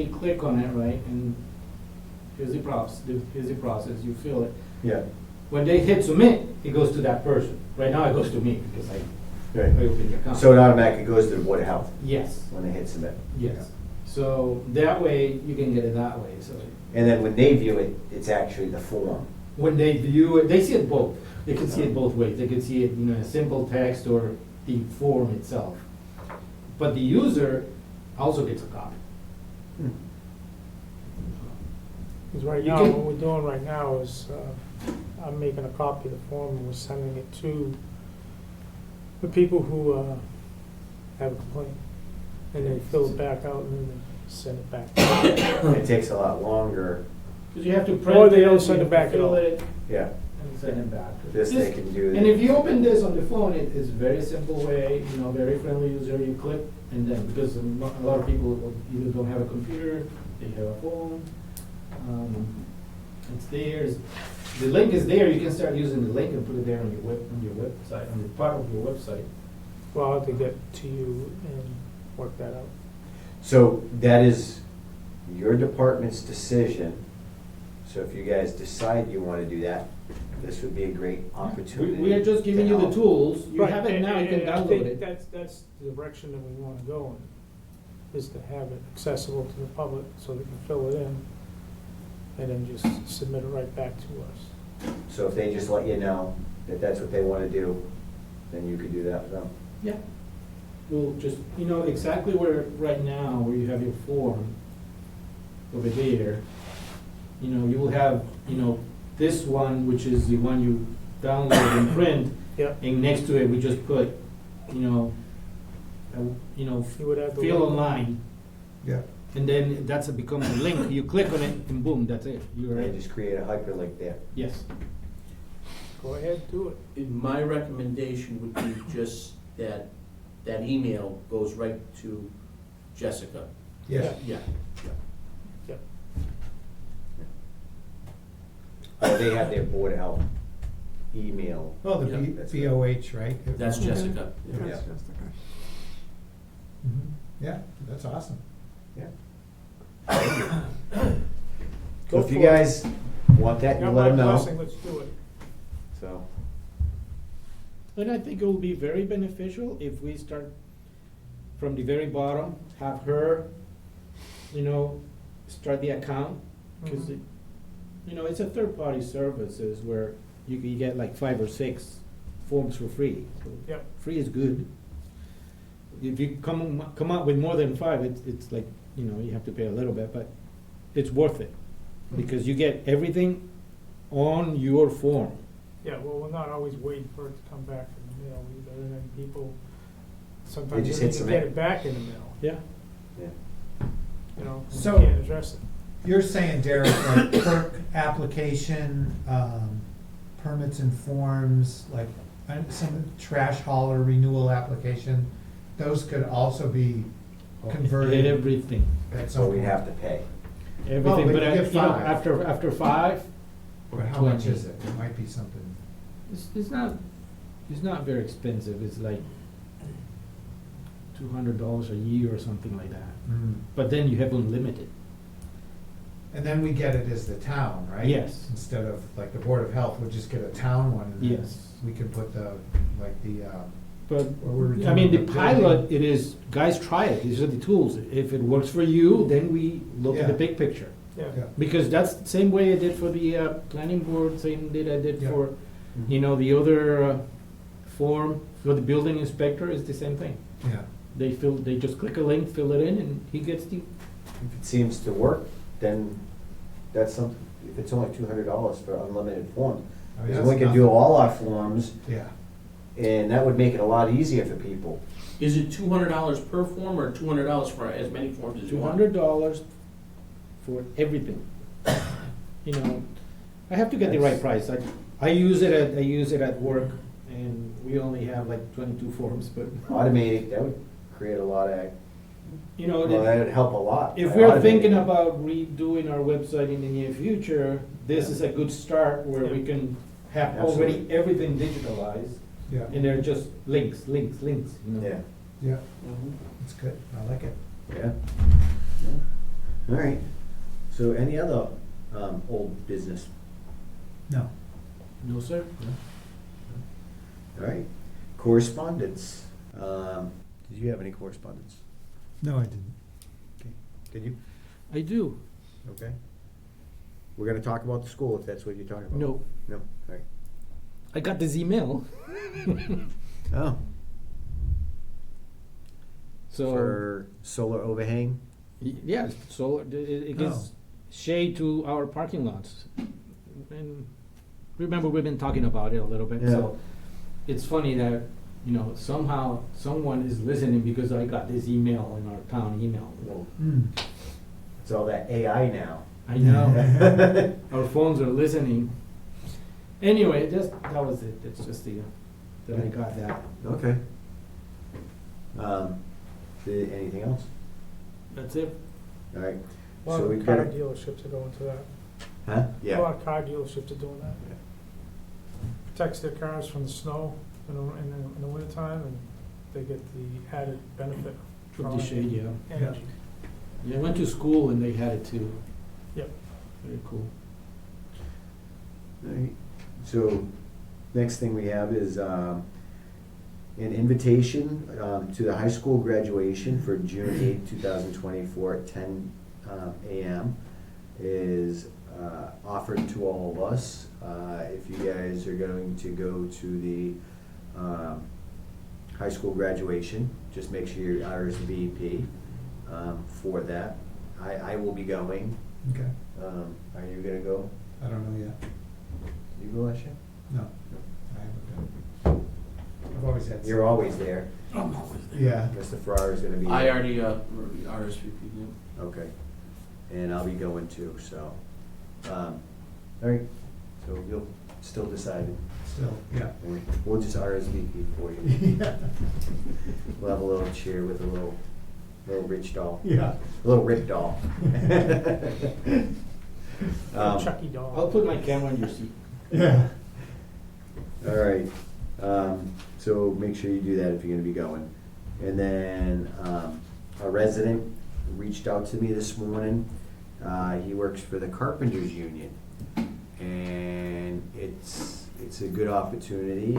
click on it, right, and here's the process, you fill it. Yeah. When they hit submit, it goes to that person. Right now, it goes to me because I opened the account. So it automatically goes to the Board of Health Yes, when they hit submit? yes. So that way, you can get it that way, so. And then when they view it, it's actually the form? When they view it, they see it both. They can see it both ways. They can see it, a simple text or the form itself. But the user also gets a copy. Because right You now, can- what we're doing right now is, I'm making a copy of the form and we're sending it to the people who have a complaint. And they fill it back out and then they send it back. It takes a lot longer, Because you have to print. Or they don't it, send you it back at fill all. it, yeah. and send it back. This they can do. And if you open this on the phone, it's very simple way, very friendly user. You click and then, because a lot of people either don't have a computer, they have a phone. It's there. The link is there. You can start using the link and put it there on your website, on the part of your website. Well, I'll have to get to you and work that out. So that is your department's decision. So if you guys decide you want to do that, this would be a great opportunity. We are just giving to you the help. tools. You Right, have it and- now. You can and I download think it. That's the direction that we want to go in, is to have it accessible to the public so they can fill it in and then just submit it right back to us. So if they just let you know that that's what they want to do, then you could do that for them. Yeah. Well, just, exactly where, right now, where you have your form over there, you will have, this one, which is the one you download and print, Yep. and next to it, we just put, You would have the. fill online, Yeah. and then becomes a link. You click on it, and boom, that's it. You're They right. just create a hyperlink there. Yes. Go ahead, do it. My recommendation would be just that email goes right to Jessica. Yeah. Yeah. Oh, they have their Board of Health email. Oh, the Yeah, that's BOH, right? That's Mhm. Jessica. That's Yeah. Jessica. Mhm. Yeah, that's awesome. Yeah. Go So if you for it. guys want that, you Got let my them know. blessing, let's do it. So, And I think it will be very beneficial if we start from the very bottom, have her, start the account, because Mhm. it's a third-party services where you get like 5 or 6 forms for free. So Yep. free is good. If you come out with more than 5, it's like, you have to pay a little bit, but it's worth it, because you get everything on your form. Yeah, well, we're not always waiting for it to come back from the mail either, and then people, sometimes just they hit need to submit. get it back in the mail, Yeah. yeah. and So- you can't address it. You're saying, Derek, like perk application, permits and forms, like some trash hauler renewal application, those could also be converted. Everything. That's So we okay. have to pay. Everything, but but you get 5. after 5, But how much 20. is it? It might be something. it's not very expensive. It's like $200 a year or something like that. But then you have unlimited. And then we get it as the town, right? Yes. Instead of, like, the Board of Health would just get a town one, and then Yes. we can put the, like, the, But Or we're I mean, doing the the pilot, it is, guys, try it. These are the tools. If it works for you, then we look at the Yeah. big picture. Yeah. yeah. Because that's the same way I did for the planning board, same that I did Yeah. for, the other form For the building inspector, it's the same thing. Yeah. They just click a link, fill it in, and he gets the, If it seems to work, then that's something, if it's only $200 for unlimited forms. I mean, Because that's we can do nothing. all our forms, Yeah. and that would make it a lot easier for people. Is it $200 per form or $200 for as many forms as you want? $200 for everything. You know, I have to get the right price. I use it at work, and we only have like 22 forms, but, Automating, that would create a lot of, you know, well, that would help a lot. if by we're automating. thinking about redoing our website in the near future, this is a good start where we can have already Absolutely. everything digitalized, Yeah. and they're just links, you know. Yeah, Yeah, Mhm. it's good. I like it. yeah. All right, so any other old business? No. No, sir? All right, correspondence. Did you have any correspondence? No, I didn't. Did you? I do. Okay. We're gonna talk about the school if that's what you're talking about. No, No, all right. I got this email. Oh, So, for solar overhang? yeah, so it gives shade to our parking lots. And remember, we've been talking about it a little bit, so it's funny that, you know, somehow someone is listening because I got this email in our town email. Well, Mm. it's all that AI now. I know. Our phones are listening. Anyway, that was it. It's just that I got that. Okay. Anything else? That's it. All right. A lot So of we've car got, dealerships are going to that. huh? A Yeah. lot of car dealerships are doing that. Protects their cars from the snow in the wintertime, and they get the added benefit With from the shade, yeah. energy. Yeah, I went to school and they had it too. Yep. Very cool. All right. So, next thing we have is an invitation to the high school graduation for June 8th, 2024 at 10 a.m. is offered to all of us. If you guys are going to go to the high school graduation, just make sure you RSVP for that. I will be going. Okay. Are you gonna go? I don't know yet. You go, Asha? No. I haven't. I've always had. You're always there. I'm always there. Yeah. Mr. Farrar's gonna be there. I already RSVP'd you. Okay. And I'll be going too, so. All right, so you'll still decide. Still, yeah. We'll just RSVP for you. Yeah. We'll have a little chair with a little rich doll. Yeah. A little Rick doll. Chucky I'll doll. put my camera in your seat. Yeah. All right, so make sure you do that if you're gonna be going. And then, a resident reached out to me this morning. He works for the Carpenters Union. And it's a good opportunity.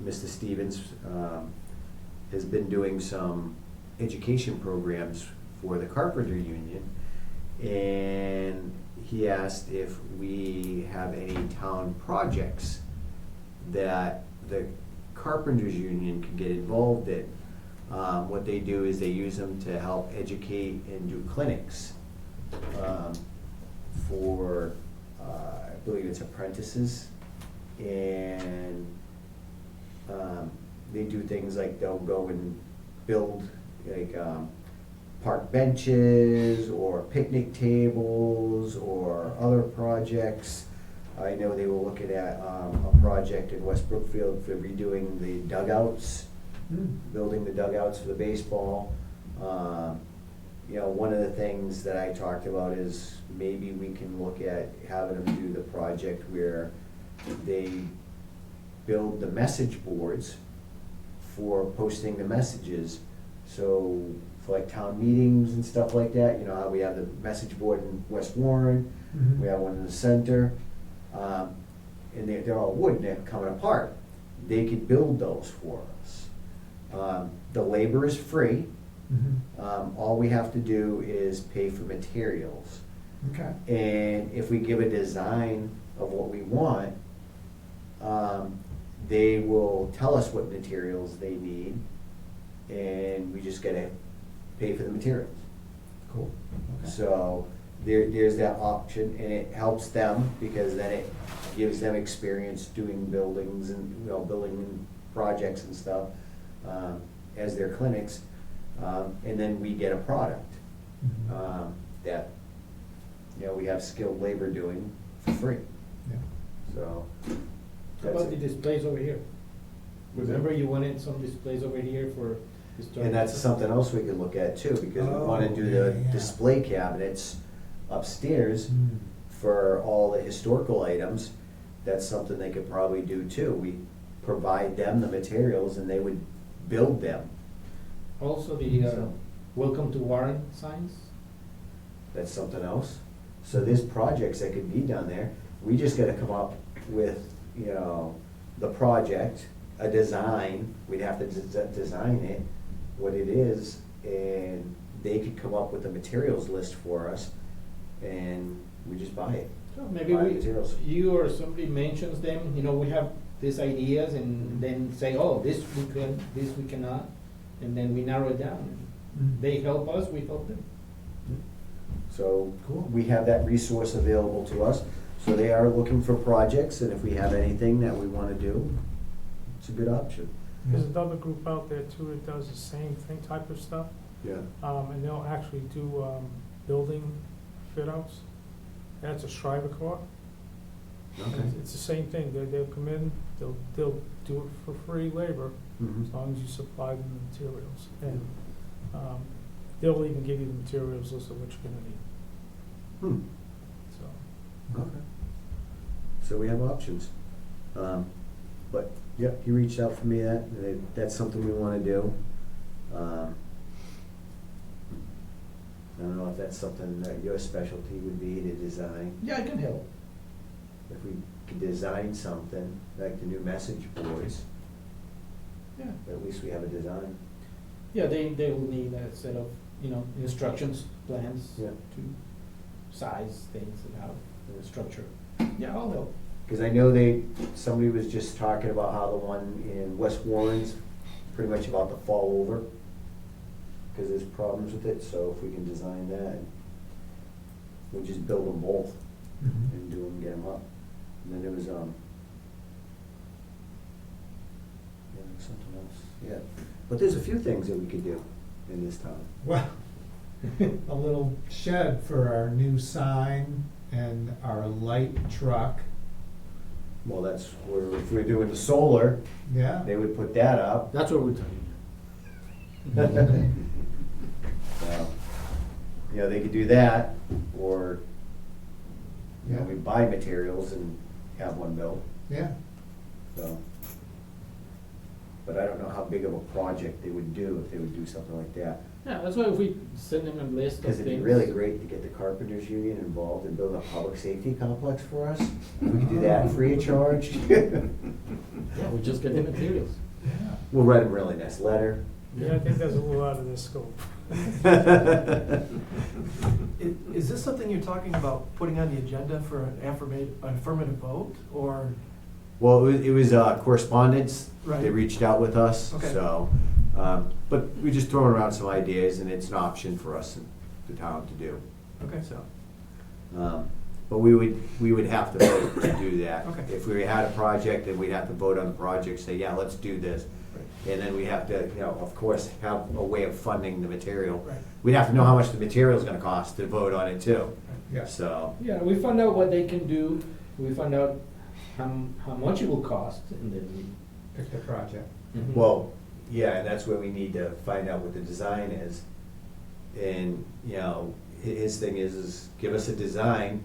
Mr. Stevens, has been doing some education programs for the Carpenter Union. And he asked if we have any town projects that the Carpenters Union could get involved in. What they do is they use them to help educate and do clinics for, I believe it's apprentices. And they do things like they'll go and build like park benches or picnic tables or other projects. I know they were looking at a project in West Brookfield for redoing the dugouts, building the dugouts for the baseball. You know, one of the things that I talked about is maybe we can look at having them do the project where they build the message boards for posting the messages. So for like town meetings and stuff like that, you know how we have the message board in West Warren, Mhm. we have one in the center, and they're all wood and they're coming apart. They could build those for us. The labor is free. Mhm. All we have to do is pay for materials. Okay. And if we give a design of what we want, they will tell us what materials they need, and we just gotta pay for the materials. Cool. So there's that option, and it helps them because then it gives them experience doing buildings and, you know, building projects and stuff as their clinics. And then we get a product Mhm. that, you know, we have skilled labor doing for free. Yeah. So How that's about the it. displays over here? Remember you wanted some displays over here for historic. And that's something else we could look at too, because we wanna Oh, do yeah, the yeah. display cabinets upstairs Mm. for all the historical items. That's something they could probably do too. We provide them the materials and they would build them. Also the, So- welcome to Warren signs. That's something else. So there's projects that could be done there. We just gotta come up with, you know, the project, a design. We'd have to design it, what it is, and they could come up with a materials list for us, and we just buy it. So maybe Buy we, materials. you or somebody mentions them, you know, we have these ideas and then say, oh, this we can, this we cannot, and then we narrow it down. Mm. They help us, we help them. So Cool. we have that resource available to us. So they are looking for projects, and if we have anything that we wanna do, it's a good option. There's another group out there too that does the same thing, type of stuff, Yeah. and they'll actually do, building fit outs. That's a Shriver Corps. Okay. It's the same thing, they'll come in, they'll do it for free labor, Mhm. as long as you supply them the materials. And, they'll even give you the materials list of what you're gonna need, Hmm. so. Okay. So we have options. But, yeah, he reached out for me that's something we wanna do. I don't know if that's something that your specialty would be to design. Yeah, I can help. If we could design something, like the new message boards, Yeah. at least we have a design. Yeah, they will need a set of, you know, instructions, plans Yeah. to size things and how the structure. Yeah, I'll help. Cause I know somebody was just talking about how the one in West Warren's pretty much about to fall over. Cause there's problems with it, so if we can design that, we'll just build them both Mhm. and do them, get them up. And then there was, yeah, there's something else, yeah. But there's a few things that we could do in this town. Well, a little shed for our new sign and our light truck. Well, that's where, if we're doing the solar, Yeah. they would put that up. That's what we're telling you. So, you know, they could do that, or, you know, Yeah. we buy materials and have one built, Yeah. so. But I don't know how big of a project they would do if they would do something like that. Yeah, that's why if we send them a list of Because things. it'd be really great to get the carpenters union involved and build a public safety complex for us. We could do that free of charge. Yeah, we just get the materials. Yeah. We'll write them a really nice letter. Yeah, I think that's a little out of their scope. Is this something you're talking about putting on the agenda for an affirmative vote, or? Well, it was correspondence. Right. They reached out with us, Okay. so, but we just throwing around some ideas, and it's an option for us in the town to do. Okay. So, but we would have to vote to do that. Okay. If we had a project, then we'd have to vote on the project, say, yeah, let's do this. And then we have to, you know, of course, have a way of funding the material. Right. We'd have to know how much the material's gonna cost to vote on it too. Yeah. So, Yeah, we find out what they can do, we find out how much it will cost, and then we. Pick the project. well, yeah, and that's where we need to find out what the design is. And, you know, his thing is give us a design,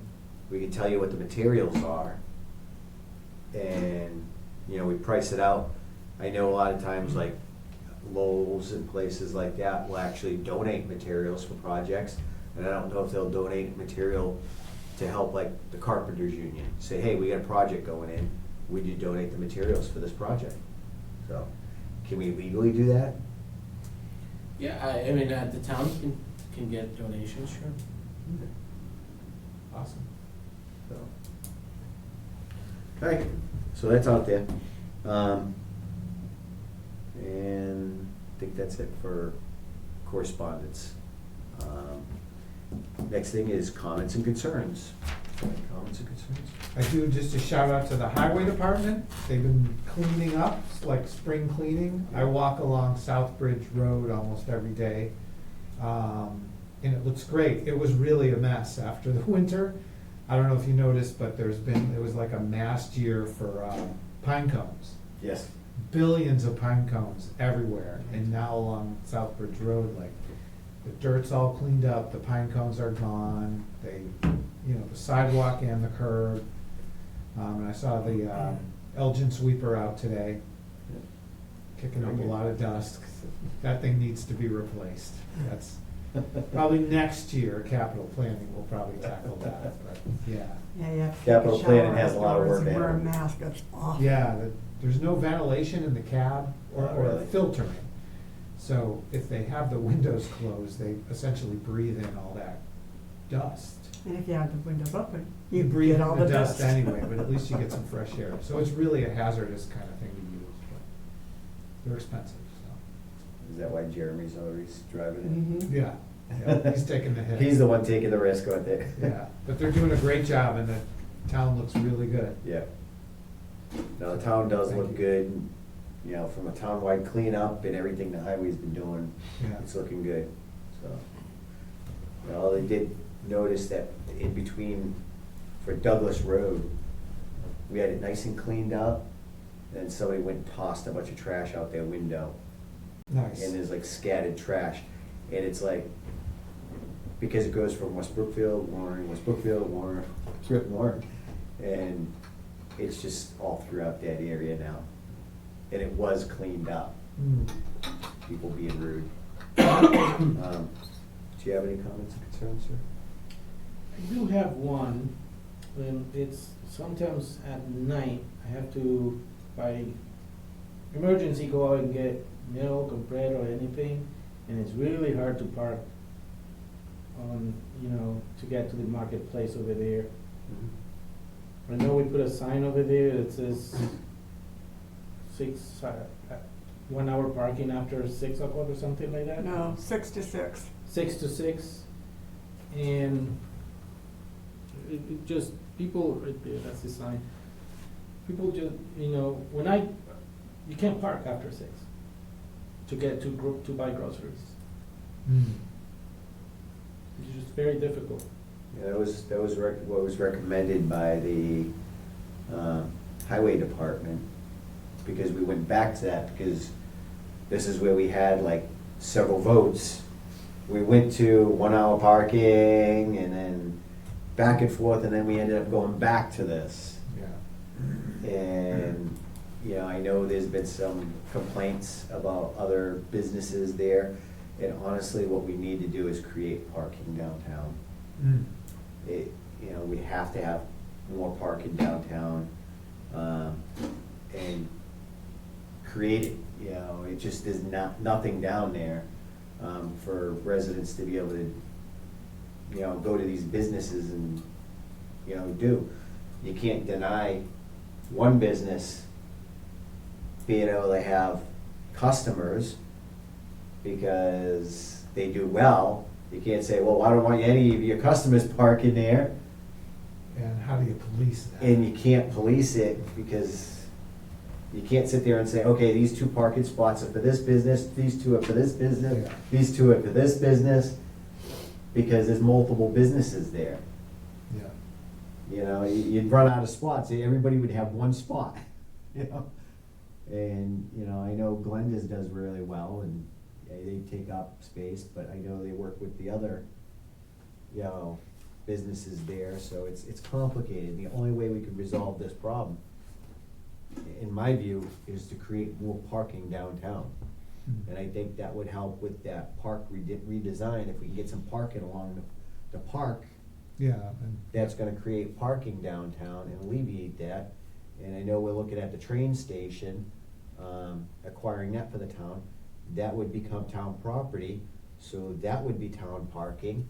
we can tell you what the materials are. And, you know, we price it out. I know a lot of times like Lowe's and places like that will actually donate materials for projects. And I don't know if they'll donate material to help like the carpenters union. Say, hey, we got a project going in, would you donate the materials for this project? So, can we legally do that? Yeah, I mean, the town can get donations, sure. Awesome. So. All right, so that's out there. And I think that's it for correspondence. Next thing is comments and concerns. Comments and concerns? I do just a shout out to the highway department. They've been cleaning up, it's like spring cleaning. I walk along Southbridge Road almost every day. And it looks great. It was really a mess after the winter. I don't know if you noticed, but it was like a mass year for pine cones. Yes. Billions of pine cones everywhere. And now along Southbridge Road, like, the dirt's all cleaned up, the pine cones are gone, the sidewalk and the curb. And I saw the Elgin sweeper out today, kicking up a lot of dust. That thing needs to be replaced. That's probably next year, capital planning will probably tackle that, but yeah. Yeah, you have to take Capital a shower planning has a lot of afterwards work and wear a ahead. mask, it's awful. Yeah, there's no ventilation in the cab or Really? filtering. So if they have the windows closed, they essentially breathe in all that dust. And if you have the windows open, You breathe get in all the the dust dust. anyway, but at least you get some fresh air. So it's really a hazardous kind of thing to use, but they're expensive, so. Is that why Jeremy's always driving Mhm. Yeah, yeah, he's taking the it? hit. He's the one taking the risk out there. Yeah, but they're doing a great job and the town looks really good. Yeah. No, the town does Thank look you. good, from a town-wide cleanup and everything the highway's been doing, Yeah. it's looking good, so. Well, they did notice that in between, for Douglas Road, we had it nice and cleaned up, and somebody went and tossed a bunch of trash out their window. Nice. And there's like scattered trash, and it's like, because it goes from West Brookfield, Warren, West Brookfield, Warren, Warren, and it's just all throughout that area now. And it was cleaned up, Mm. people being rude. Do you have any comments or concerns, sir? I do have one, and it's sometimes at night, I have to, by emergency, go out and get milk or bread or anything, and it's really hard to park on, to get to the marketplace over there. I know we put a sign over there that says 1 hour parking after 6 o'clock or something like that. No, 6 to 6. 6 to 6, and it just, people, right there, that's the sign. People just, you can't park after 6 to get to buy groceries. Mm. It's just very difficult. Yeah, that was what was recommended by the highway department, because we went back to that, because this is where we had like several votes. We went to 1 hour parking and then back and forth, and then we ended up going back to this. Yeah. And, I know there's been some complaints about other businesses there, and honestly, what we need to do is create parking downtown. Mm. We have to have more parking downtown, and create it, it just is nothing down there, for residents to be able to, go to these businesses and, do. You can't deny one business being able to have customers because they do well. You can't say, well, I don't want any of your customers parking there. And how do you police that? And you can't police it because you can't sit there and say, okay, these 2 parking spots are for this business, these 2 are for this business, Yeah. these 2 are for this business, because there's multiple businesses there. Yeah. You'd run out of spots, everybody would have 1 spot, And, I know Glenda's does really well, and they take up space, but I know they work with the other, businesses there, so it's complicated. The only way we could resolve this problem, in my view, is to create more parking downtown. Mm. And I think that would help with that park redesign. If we can get some parking along the park, Yeah, and that's gonna create parking downtown and alleviate that. And I know we're looking at the train station, acquiring that for the town. That would become town property, so that would be town parking.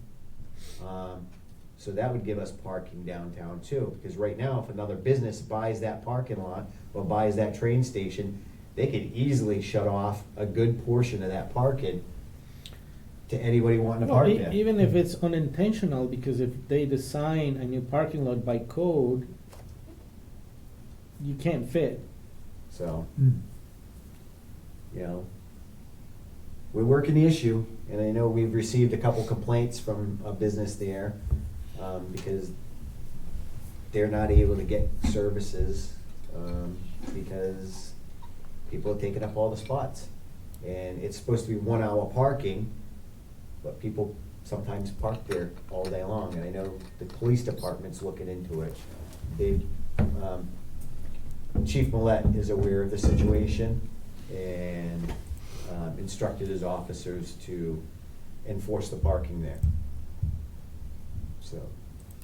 So that would give us parking downtown too, because right now, if another business buys that parking lot or buys that train station, they could easily shut off a good portion of that parking to anybody wanting to Well, park there. even if it's unintentional, because if they design a new parking lot by code, you can't fit. So, Mm. you know, we're working the issue, and I know we've received a couple complaints from a business there, because they're not able to get services, because people are taking up all the spots. And it's supposed to be 1 hour parking, but people sometimes park there all day long, and I know the police department's looking into it. They, Chief Millette is aware of the situation and instructed his officers to enforce the parking there. So,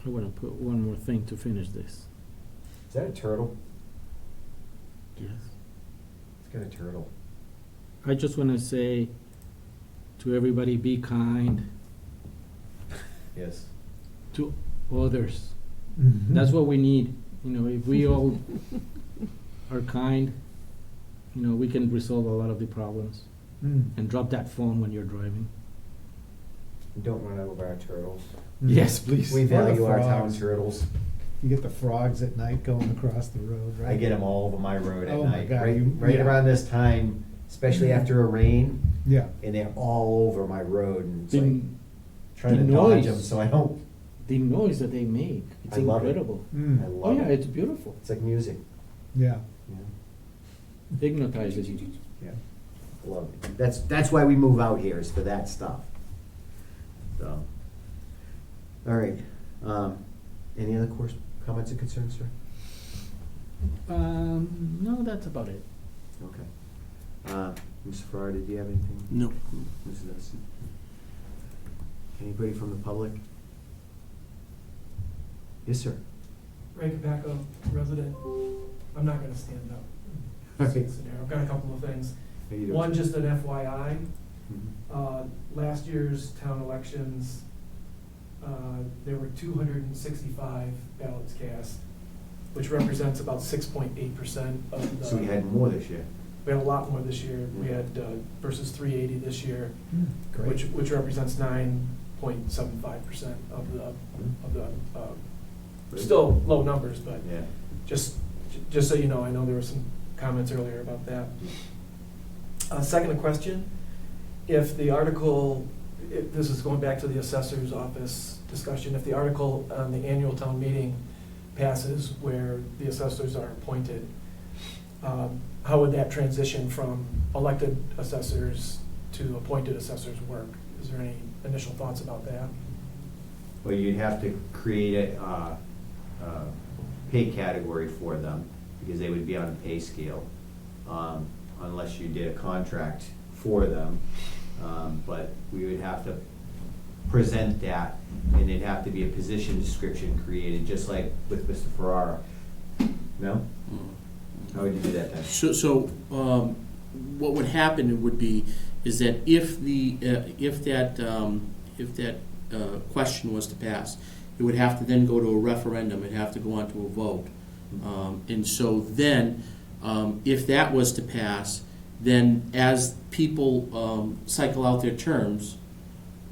I wanna put one more thing to finish this. is that a turtle? Yes. It's got a turtle. I just wanna say to everybody, be kind Yes. to others. Mhm. That's what we need. You know, if we all are kind, you know, we can resolve a lot of the problems. Mm. And drop that phone when you're driving. Don't run over our turtles. Mm. Yes, please. We Or the value our town frogs. turtles. You get the frogs at night going across the road, right? I get them all over my road at Oh my night. God, Right, you- right yeah. around this time, especially Mhm. after a rain, Yeah. and they're all over my road, and it's The, like trying the to dodge noise. them so I don't. the noise that they make, it's I love it. incredible. I Mm. Oh love yeah, it. it's beautiful. It's like music. Yeah. You know? Hypnotizes you. Yeah, love it. That's why we move out here, is for that stuff. So, all right. Any other comments and concerns, sir? No, that's about it. Okay. Mr. Farrar, did you have anything? No. Mrs. Dennison? Anybody from the public? Yes, sir. Ray Capaco, resident. I'm not gonna stand up. All right. Scenario. I've got a couple of things. How you doing, One, sir? just an FYI, Mhm. last year's town elections, there were 265 ballots cast, which represents about 6.8% of the. So we had more this year. We had a lot more this year. We had, versus 380 this year, Mm. Great. which represents 9.75% of the, Great. still low numbers, but Yeah. just so you know, I know there were some comments earlier about that. Second question, if the article, this is going back to the assessor's office discussion, if the article on the annual town meeting passes where the assessors are appointed, how would that transition from elected assessors to appointed assessors work? Is there any initial thoughts about that? Well, you'd have to create a pay category for them, because they would be on a pay scale, unless you did a contract for them. But we would have to present that, and it'd have to be a position description created, just like with Mr. Ferrara. No? How would you do that then? So, what would happen would be, is that if that question was to pass, it would have to then go to a referendum, it'd have to go on to a vote. And so then, if that was to pass, then as people cycle out their terms,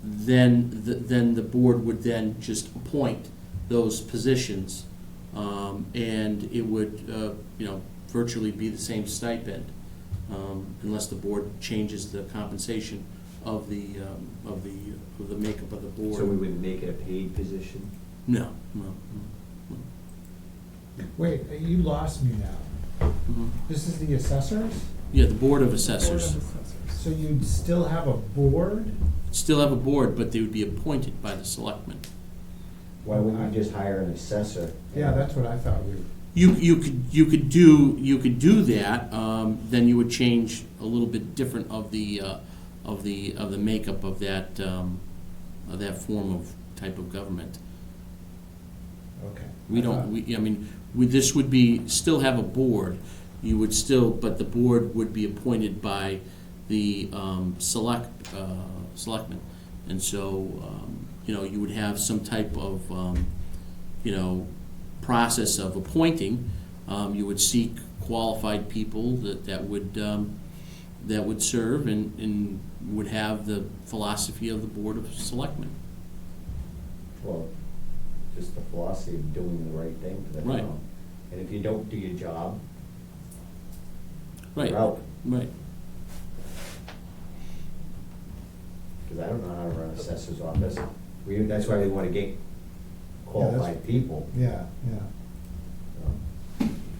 then the board would then just appoint those positions, and it would, virtually be the same stipend, unless the board changes the compensation of the makeup of the board. So we would make it a paid position? No. Wait, you lost me now. Mhm. This is the assessors? Yeah, the Board of Assessors. So you'd still have a board? Still have a board, but they would be appointed by the selectmen. Why wouldn't we just hire an assessor? Yeah, that's what I thought we. You could do that. Then you would change a little bit different of the makeup of that form of type of government. Okay. We don't. This would be still have a board. You would still, but the board would be appointed by the selectmen, and so you would have some type of, process of appointing. You would seek qualified people that would serve and would have the philosophy of the Board of Selectmen. Well, just the philosophy of doing the right thing for the Right. town. And if you don't do your job, Right, you're out. right. Because I don't know how to run assessor's office. That's why we want to get qualified people. Yeah,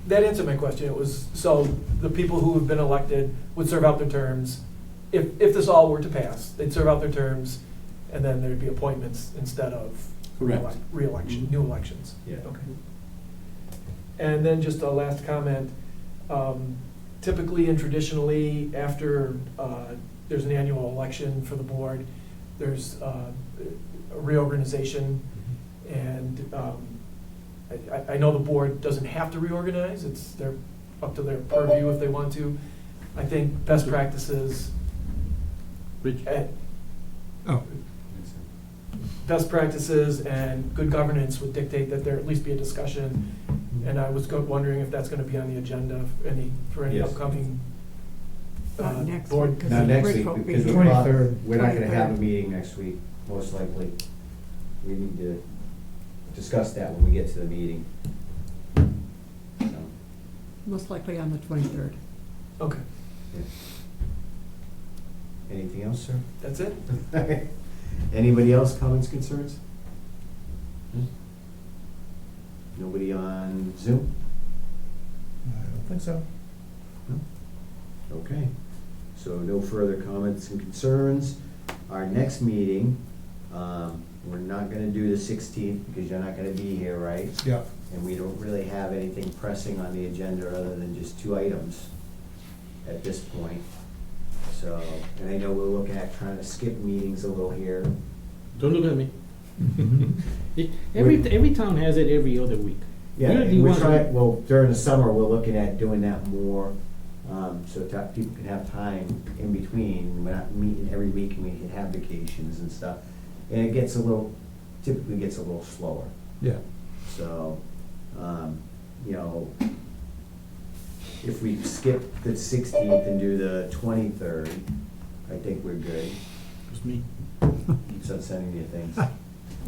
That answered my question. It was, so the people who have been elected would serve out their terms. If this all were to pass, they'd serve out their terms, and then there'd be appointments instead of Correct. re-election, new elections. Yeah. Okay. And then just a last comment. Typically and traditionally, after there's an annual election for the board, there's a reorganization, and I know the board doesn't have to reorganize, it's up to their purview if they want to. I think best practices, Rich? Oh, best practices and good governance would dictate that there at least be a discussion, and I was wondering if that's gonna be on the agenda for any Yes. upcoming Not next board. week, 'cause Not next Rich week, won't be because here. we're not 23rd. we're not gonna have a 23rd. meeting next week, most likely. We need to discuss that when we get to the meeting. So, Most likely on the 23rd. Okay, yeah. Anything else, sir? that's it? Anybody else, comments, concerns? Hmm? Nobody on Zoom? I don't think so. No? Okay, so no further comments and concerns. Our next meeting, we're not gonna do the 16th because you're not gonna be here, right? Yep. And we don't really have anything pressing on the agenda other than just 2 items at this point. So, and I know we're looking at trying to skip meetings a little here. Don't look at me. Every town has it every other week. Yeah, You're the and we're one- trying, well, during the summer, we're looking at doing that more, so that people can have time in between. We're not meeting every week and we can have vacations and stuff. And it gets typically gets a little slower. Yeah. So, if we skip the 16th and do the 23rd, I think we're good. It's me. Keeps sending you things.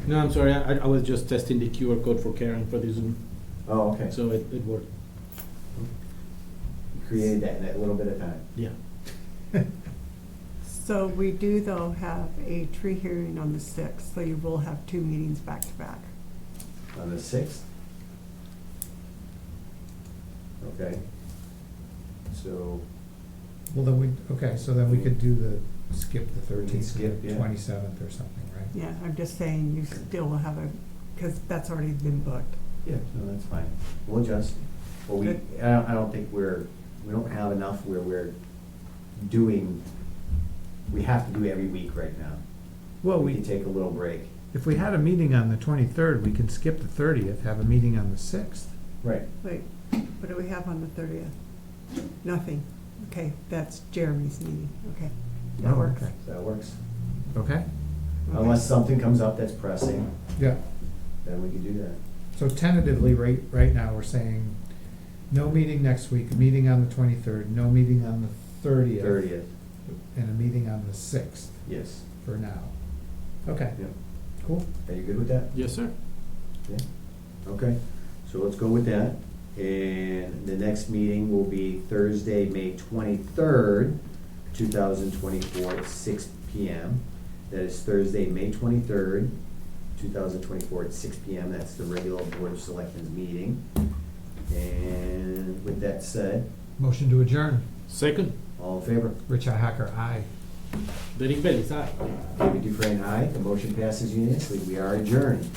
No, I'm sorry, I was just testing the QR code for Karen for the Zoom, Oh, okay. so it worked. Created that in that little bit of time. Yeah. So we do though have a tree hearing on the 6th, so you will have 2 meetings back to back. On the 6th? Okay. So, Well, then so then we could do skip the 13th, Skip, yeah. 27th or something, right? Yeah, I'm just saying you still will have because that's already been booked. yeah, no, that's fine. We'll adjust. Well, Good. I don't think we don't have enough where we're doing, we have to do every week right now. Well, We can take a little break. if we had a meeting on the 23rd, we can skip the 30th, have a meeting on the 6th. Right. Wait, what do we have on the 30th? Nothing. Okay, that's Jeremy's meeting. Okay, that Oh, works. okay. That works. Okay? Okay. Unless something comes up that's pressing, Yeah. then we can do that. So tentatively, right now, we're saying no meeting next week, meeting on the 23rd, no meeting on the 30th. 30th, And a meeting on the 6th yes. for now. Okay, Yeah. cool. Are you good with that? Yes, sir. Yeah. Okay, so let's go with that. And the next meeting will be Thursday, May 23rd, 2024, at 6 PM. That is Thursday, May 23rd, 2024, at 6 PM. That's the regular Board of Selectmen's meeting. And with that said, Motion to adjourn. Second, all in favor? Rich Hacker, aye. Derek Bellis, aye. David Dufresne, aye. The motion passes unanimously. We are adjourned.